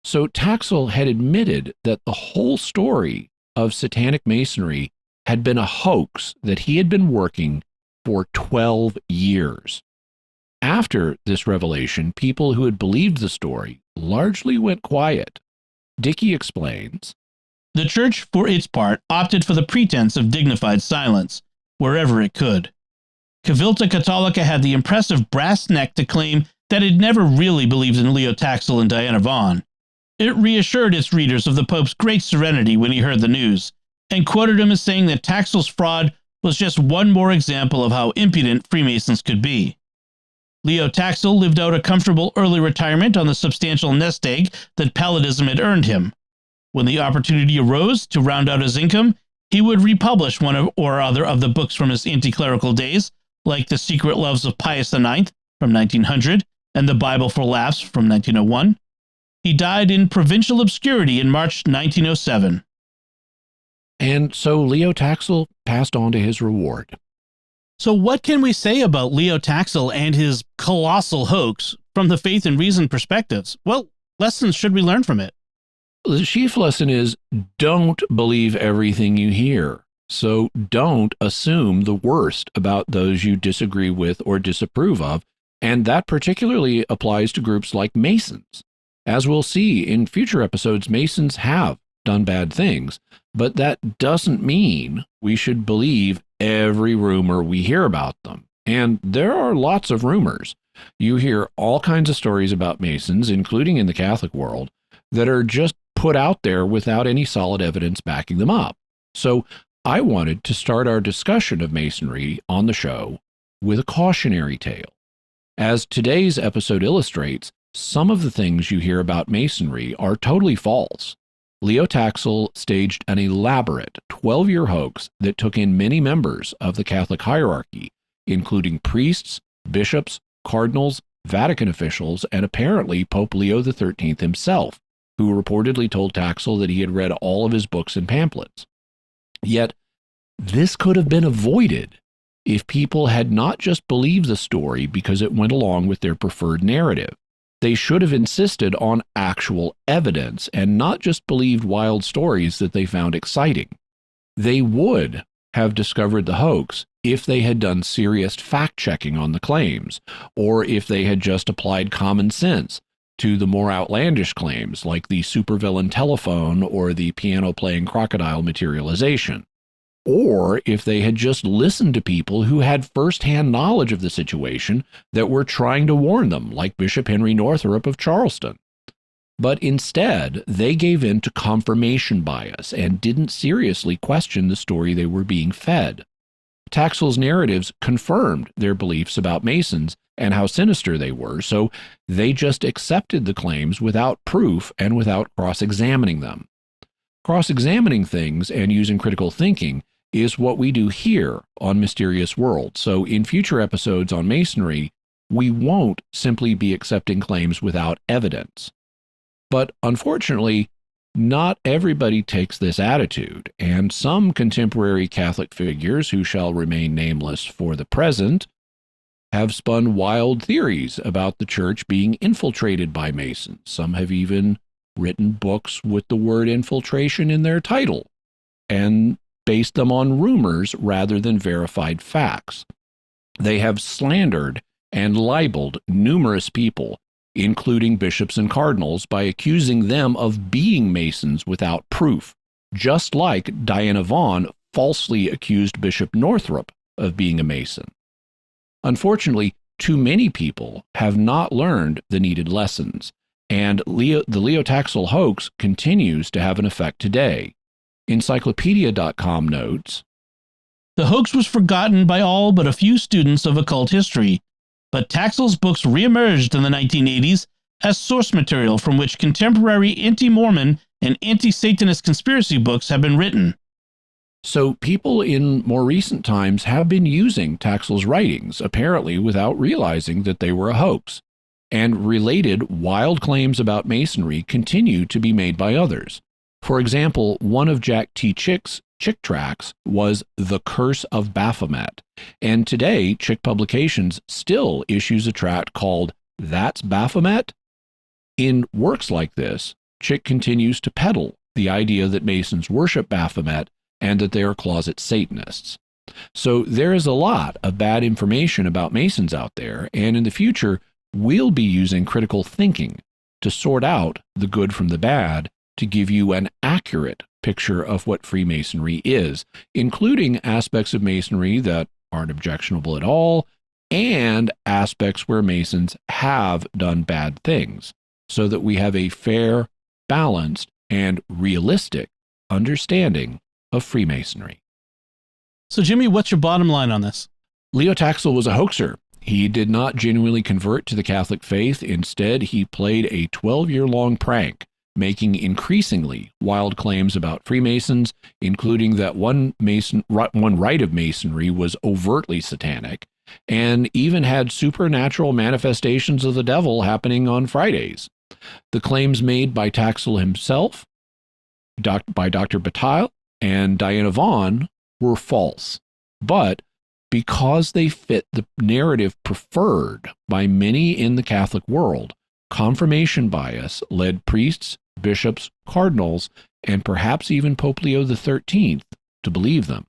[SPEAKER 2] So Taxil had admitted that the whole story of Satanic Masonry had been a hoax that he had been working for 12 years. After this revelation, people who had believed the story largely went quiet. Dickey explains,
[SPEAKER 1] The Church, for its part, opted for the pretense of dignified silence, wherever it could. Civilta Cattolica had the impressive brass neck to claim that it never really believed in Leo Taxil and Diana Vaughan. It reassured its readers of the Pope's great serenity when he heard the news, and quoted him as saying that Taxil's fraud was just one more example of how impudent Freemasons could be. Leo Taxil lived out a comfortable early retirement on the substantial nest egg that Palladism had earned him. When the opportunity arose to round out his income, he would republish one or other of the books from his anti-clerical days, like The Secret Loves of Pius IX from 1900 and The Bible for Laughs from 1901. He died in provincial obscurity in March 1907.
[SPEAKER 2] and so Leo Taxil passed on to his reward.
[SPEAKER 1] So what can we say about Leo Taxil and his colossal hoax from the faith and reason perspectives? Well, lessons should we learn from it?
[SPEAKER 2] The chief lesson is don't believe everything you hear. So don't assume the worst about those you disagree with or disapprove of, and that particularly applies to groups like Masons. As we'll see in future episodes, Masons have done bad things, but that doesn't mean we should believe every rumor we hear about them. And there are lots of rumors. You hear all kinds of stories about Masons, including in the Catholic world, that are just put out there without any solid evidence backing them up. So I wanted to start our discussion of Masonry on the show with a cautionary tale. As today's episode illustrates, some of the things you hear about Masonry are totally false. Leo Taxil staged an elaborate 12-year hoax that took in many members of the Catholic hierarchy, including priests, bishops, cardinals, Vatican officials, and apparently Pope Leo XIII himself, who reportedly told Taxil that he had read all of his books and pamphlets. Yet, this could have been avoided if people had not just believed the story because it went along with their preferred narrative. They should have insisted on actual evidence and not just believed wild stories that they found exciting. They would have discovered the hoax if they had done serious fact-checking on the claims, or if they had just applied common sense to the more outlandish claims like the supervillain telephone or the piano-playing crocodile materialization. Or if they had just listened to people who had first-hand knowledge of the situation that were trying to warn them, like Bishop Henry Northrop of Charleston. But instead, they gave in to confirmation bias and didn't seriously question the story they were being fed. Taxil's narratives confirmed their beliefs about Masons and how sinister they were, so they just accepted the claims without proof and without cross-examining them. Cross-examining things and using critical thinking is what we do here on Mysterious World. So in future episodes on Masonry, we won't simply be accepting claims without evidence. But unfortunately, not everybody takes this attitude, and some contemporary Catholic figures who shall remain nameless for the present have spun wild theories about the church being infiltrated by Masons. Some have even written books with the word infiltration in their title, and based them on rumors rather than verified facts. They have slandered and libeled numerous people, including bishops and cardinals, by accusing them of being Masons without proof, just like Diana Vaughan falsely accused Bishop Northrop of being a Mason. Unfortunately, too many people have not learned the needed lessons, and the Leo Taxil hoax continues to have an effect today. Encyclopedia.com notes,
[SPEAKER 1] "The hoax was forgotten by all but a few students of occult history, but Taxil's books reemerged in the 1980s as source material from which contemporary anti-Mormon and anti-Satanist conspiracy books have been written."
[SPEAKER 2] So people in more recent times have been using Taxil's writings, apparently without realizing that they were a hoax, and related wild claims about Masonry continue to be made by others. For example, one of Jack T. Chick's Chick tracts was The Curse of Baphomet, and today Chick Publications still issues a tract called That's Baphomet? In works like this, Chick continues to peddle the idea that Masons worship Baphomet and that they are closet Satanists. So there is a lot of bad information about Masons out there, and in the future, we'll be using critical thinking to sort out the good from the bad to give you an accurate picture of what Freemasonry is, including aspects of Masonry that aren't objectionable at all, and aspects where Masons have done bad things, so that we have a fair, balanced, and realistic understanding of Freemasonry.
[SPEAKER 1] So, Jimmy, what's your bottom line on this?
[SPEAKER 2] Leo Taxil was a hoaxer. He did not genuinely convert to the Catholic faith. Instead, he played a 12-year-long prank, making increasingly wild claims about Freemasons, including that one rite of Masonry was overtly satanic, and even had supernatural manifestations of the devil happening on Fridays. The claims made by Taxil himself, by Dr. Bettielli, and Diana Vaughan were false, but because they fit the narrative preferred by many in the Catholic world, confirmation bias led priests, bishops, cardinals, and perhaps even Pope Leo XIII to believe them.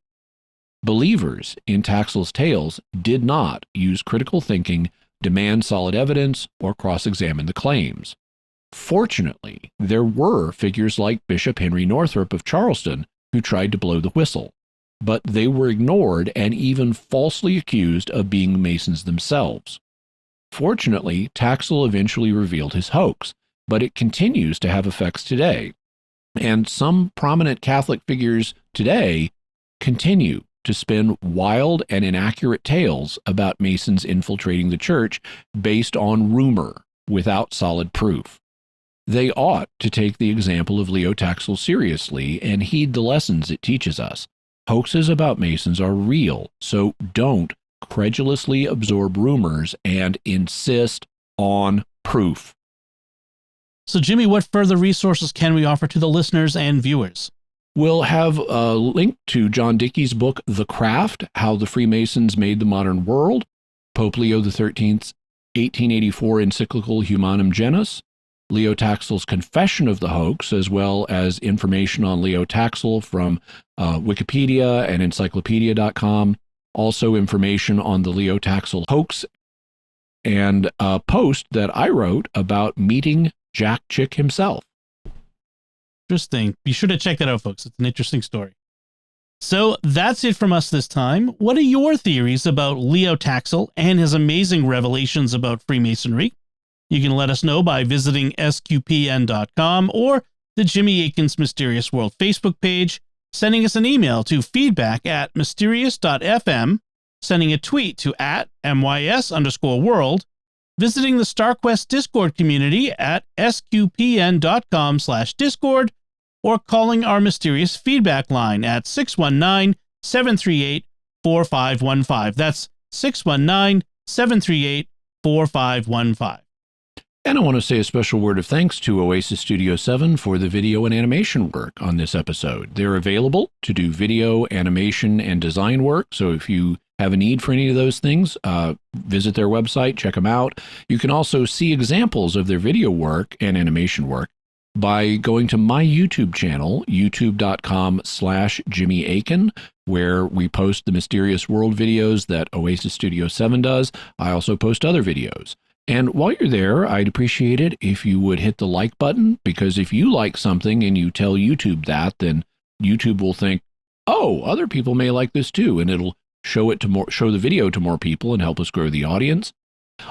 [SPEAKER 2] Believers in Taxil's tales did not use critical thinking, demand solid evidence, or cross-examine the claims. Fortunately, there were figures like Bishop Henry Northrop of Charleston who tried to blow the whistle, but they were ignored and even falsely accused of being Masons themselves. Fortunately, Taxil eventually revealed his hoax, but it continues to have effects today, and some prominent Catholic figures today continue to spin wild and inaccurate tales about Masons infiltrating the church based on rumor without solid proof. They ought to take the example of Leo Taxil seriously and heed the lessons it teaches us. Hoaxes about Masons are real, so don't credulously absorb rumors and insist on proof.
[SPEAKER 1] So, Jimmy, what further resources can we offer to the listeners and viewers?
[SPEAKER 2] We'll have a link to John Dickey's book, The Craft, How the Freemasons Made the Modern World, Pope Leo XIII's 1884 encyclical Humanum Genus, Leo Taxil's Confession of the Hoax, as well as information on Leo Taxil from Wikipedia and encyclopedia.com, also information on the Leo Taxil hoax, and a post that I wrote about meeting Jack Chick himself.
[SPEAKER 1] Interesting. Be sure to check that out, folks. It's an interesting story. So that's it from us this time. What are your theories about Leo Taxil and his amazing revelations about Freemasonry? You can let us know by visiting sqpn.com or the Jimmy Akin's Mysterious World Facebook page, sending us an email to feedback@mysterious.fm, sending a tweet to @mys_world, visiting the StarQuest Discord community at sqpn.com/discord, or calling our mysterious feedback line at 619-738-4515. That's 619-738-4515.
[SPEAKER 2] And I want to say a special word of thanks to Oasis Studio 7 for the video and animation work on this episode. They're available to do video, animation, and design work, so if you have a need for any of those things, visit their website, check them out. You can also see examples of their video work and animation work by going to my YouTube channel, youtube.com/Jimmy Akin, where we post the Mysterious World videos that Oasis Studio 7 does. I also post other videos. And while you're there, I'd appreciate it if you would hit the like button, because if you like something and you tell YouTube that, then YouTube will think, oh, other people may like this too, and it'll show the video to more people and help us grow the audience.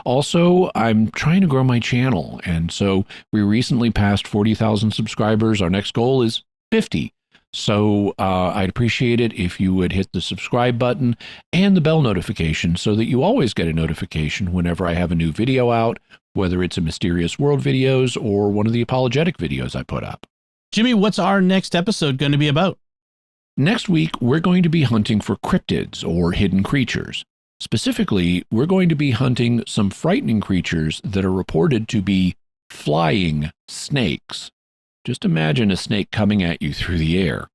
[SPEAKER 2] Also, I'm trying to grow my channel, and so we recently passed 40,000 subscribers. Our next goal is 50. So I'd appreciate it if you would hit the subscribe button and the bell notification so that you always get a notification whenever I have a new video out, whether it's a Mysterious World videos or one of the apologetic videos I put up.
[SPEAKER 1] Jimmy, what's our next episode going to be about?
[SPEAKER 2] Next week, we're going to be hunting for cryptids or hidden creatures. Specifically, we're going to be hunting some frightening creatures that are reported to be flying snakes. Just imagine a snake coming at you through the air.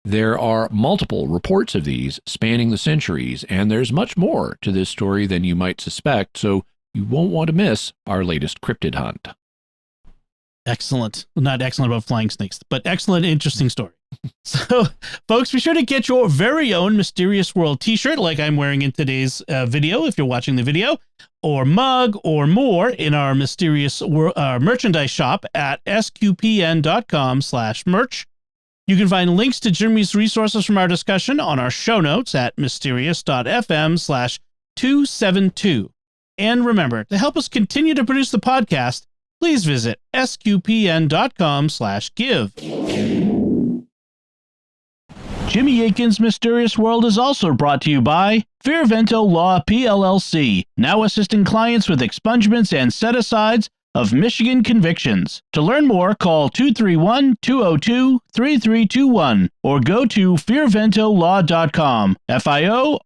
[SPEAKER 2] There are multiple reports of these spanning the centuries, and there's much more to this story than you might suspect, so you won't want to miss our latest cryptid hunt.
[SPEAKER 1] Excellent. Not excellent about flying snakes, but excellent, interesting story. So, folks, be sure to get your very own Mysterious World t-shirt like I'm wearing in today's video, if you're watching the video, or mug or more in our Mysterious merchandise shop at sqpn.com/merch. You can find links to Jimmy's resources from our discussion on our show notes at mysterious.fm/272. And remember, to help us continue to produce the podcast, please visit sqpn.com/give. Jimmy Akin's Mysterious World is also brought to you by Fearvento Law PLLC, now assisting clients with expungements and set-asides of Michigan convictions. To learn more, call 231-202-3321 or go to fearventolaw.com, FIORVENTO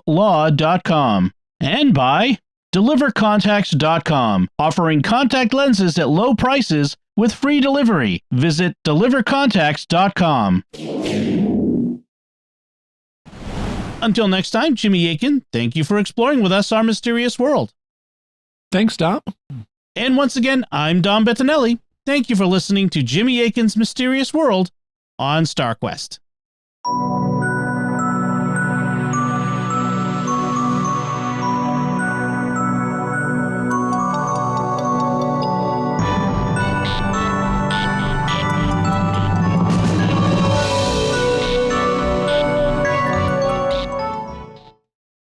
[SPEAKER 1] law.com. And by DeliverContacts.com, offering contact lenses at low prices with free delivery. Visit DeliverContacts.com. Until next time, Jimmy Akin, thank you for exploring with us our mysterious world.
[SPEAKER 2] Thanks, Dom.
[SPEAKER 1] And once again, I'm Dom Bettinelli. Thank you for listening to Jimmy Akin's Mysterious World on StarQuest.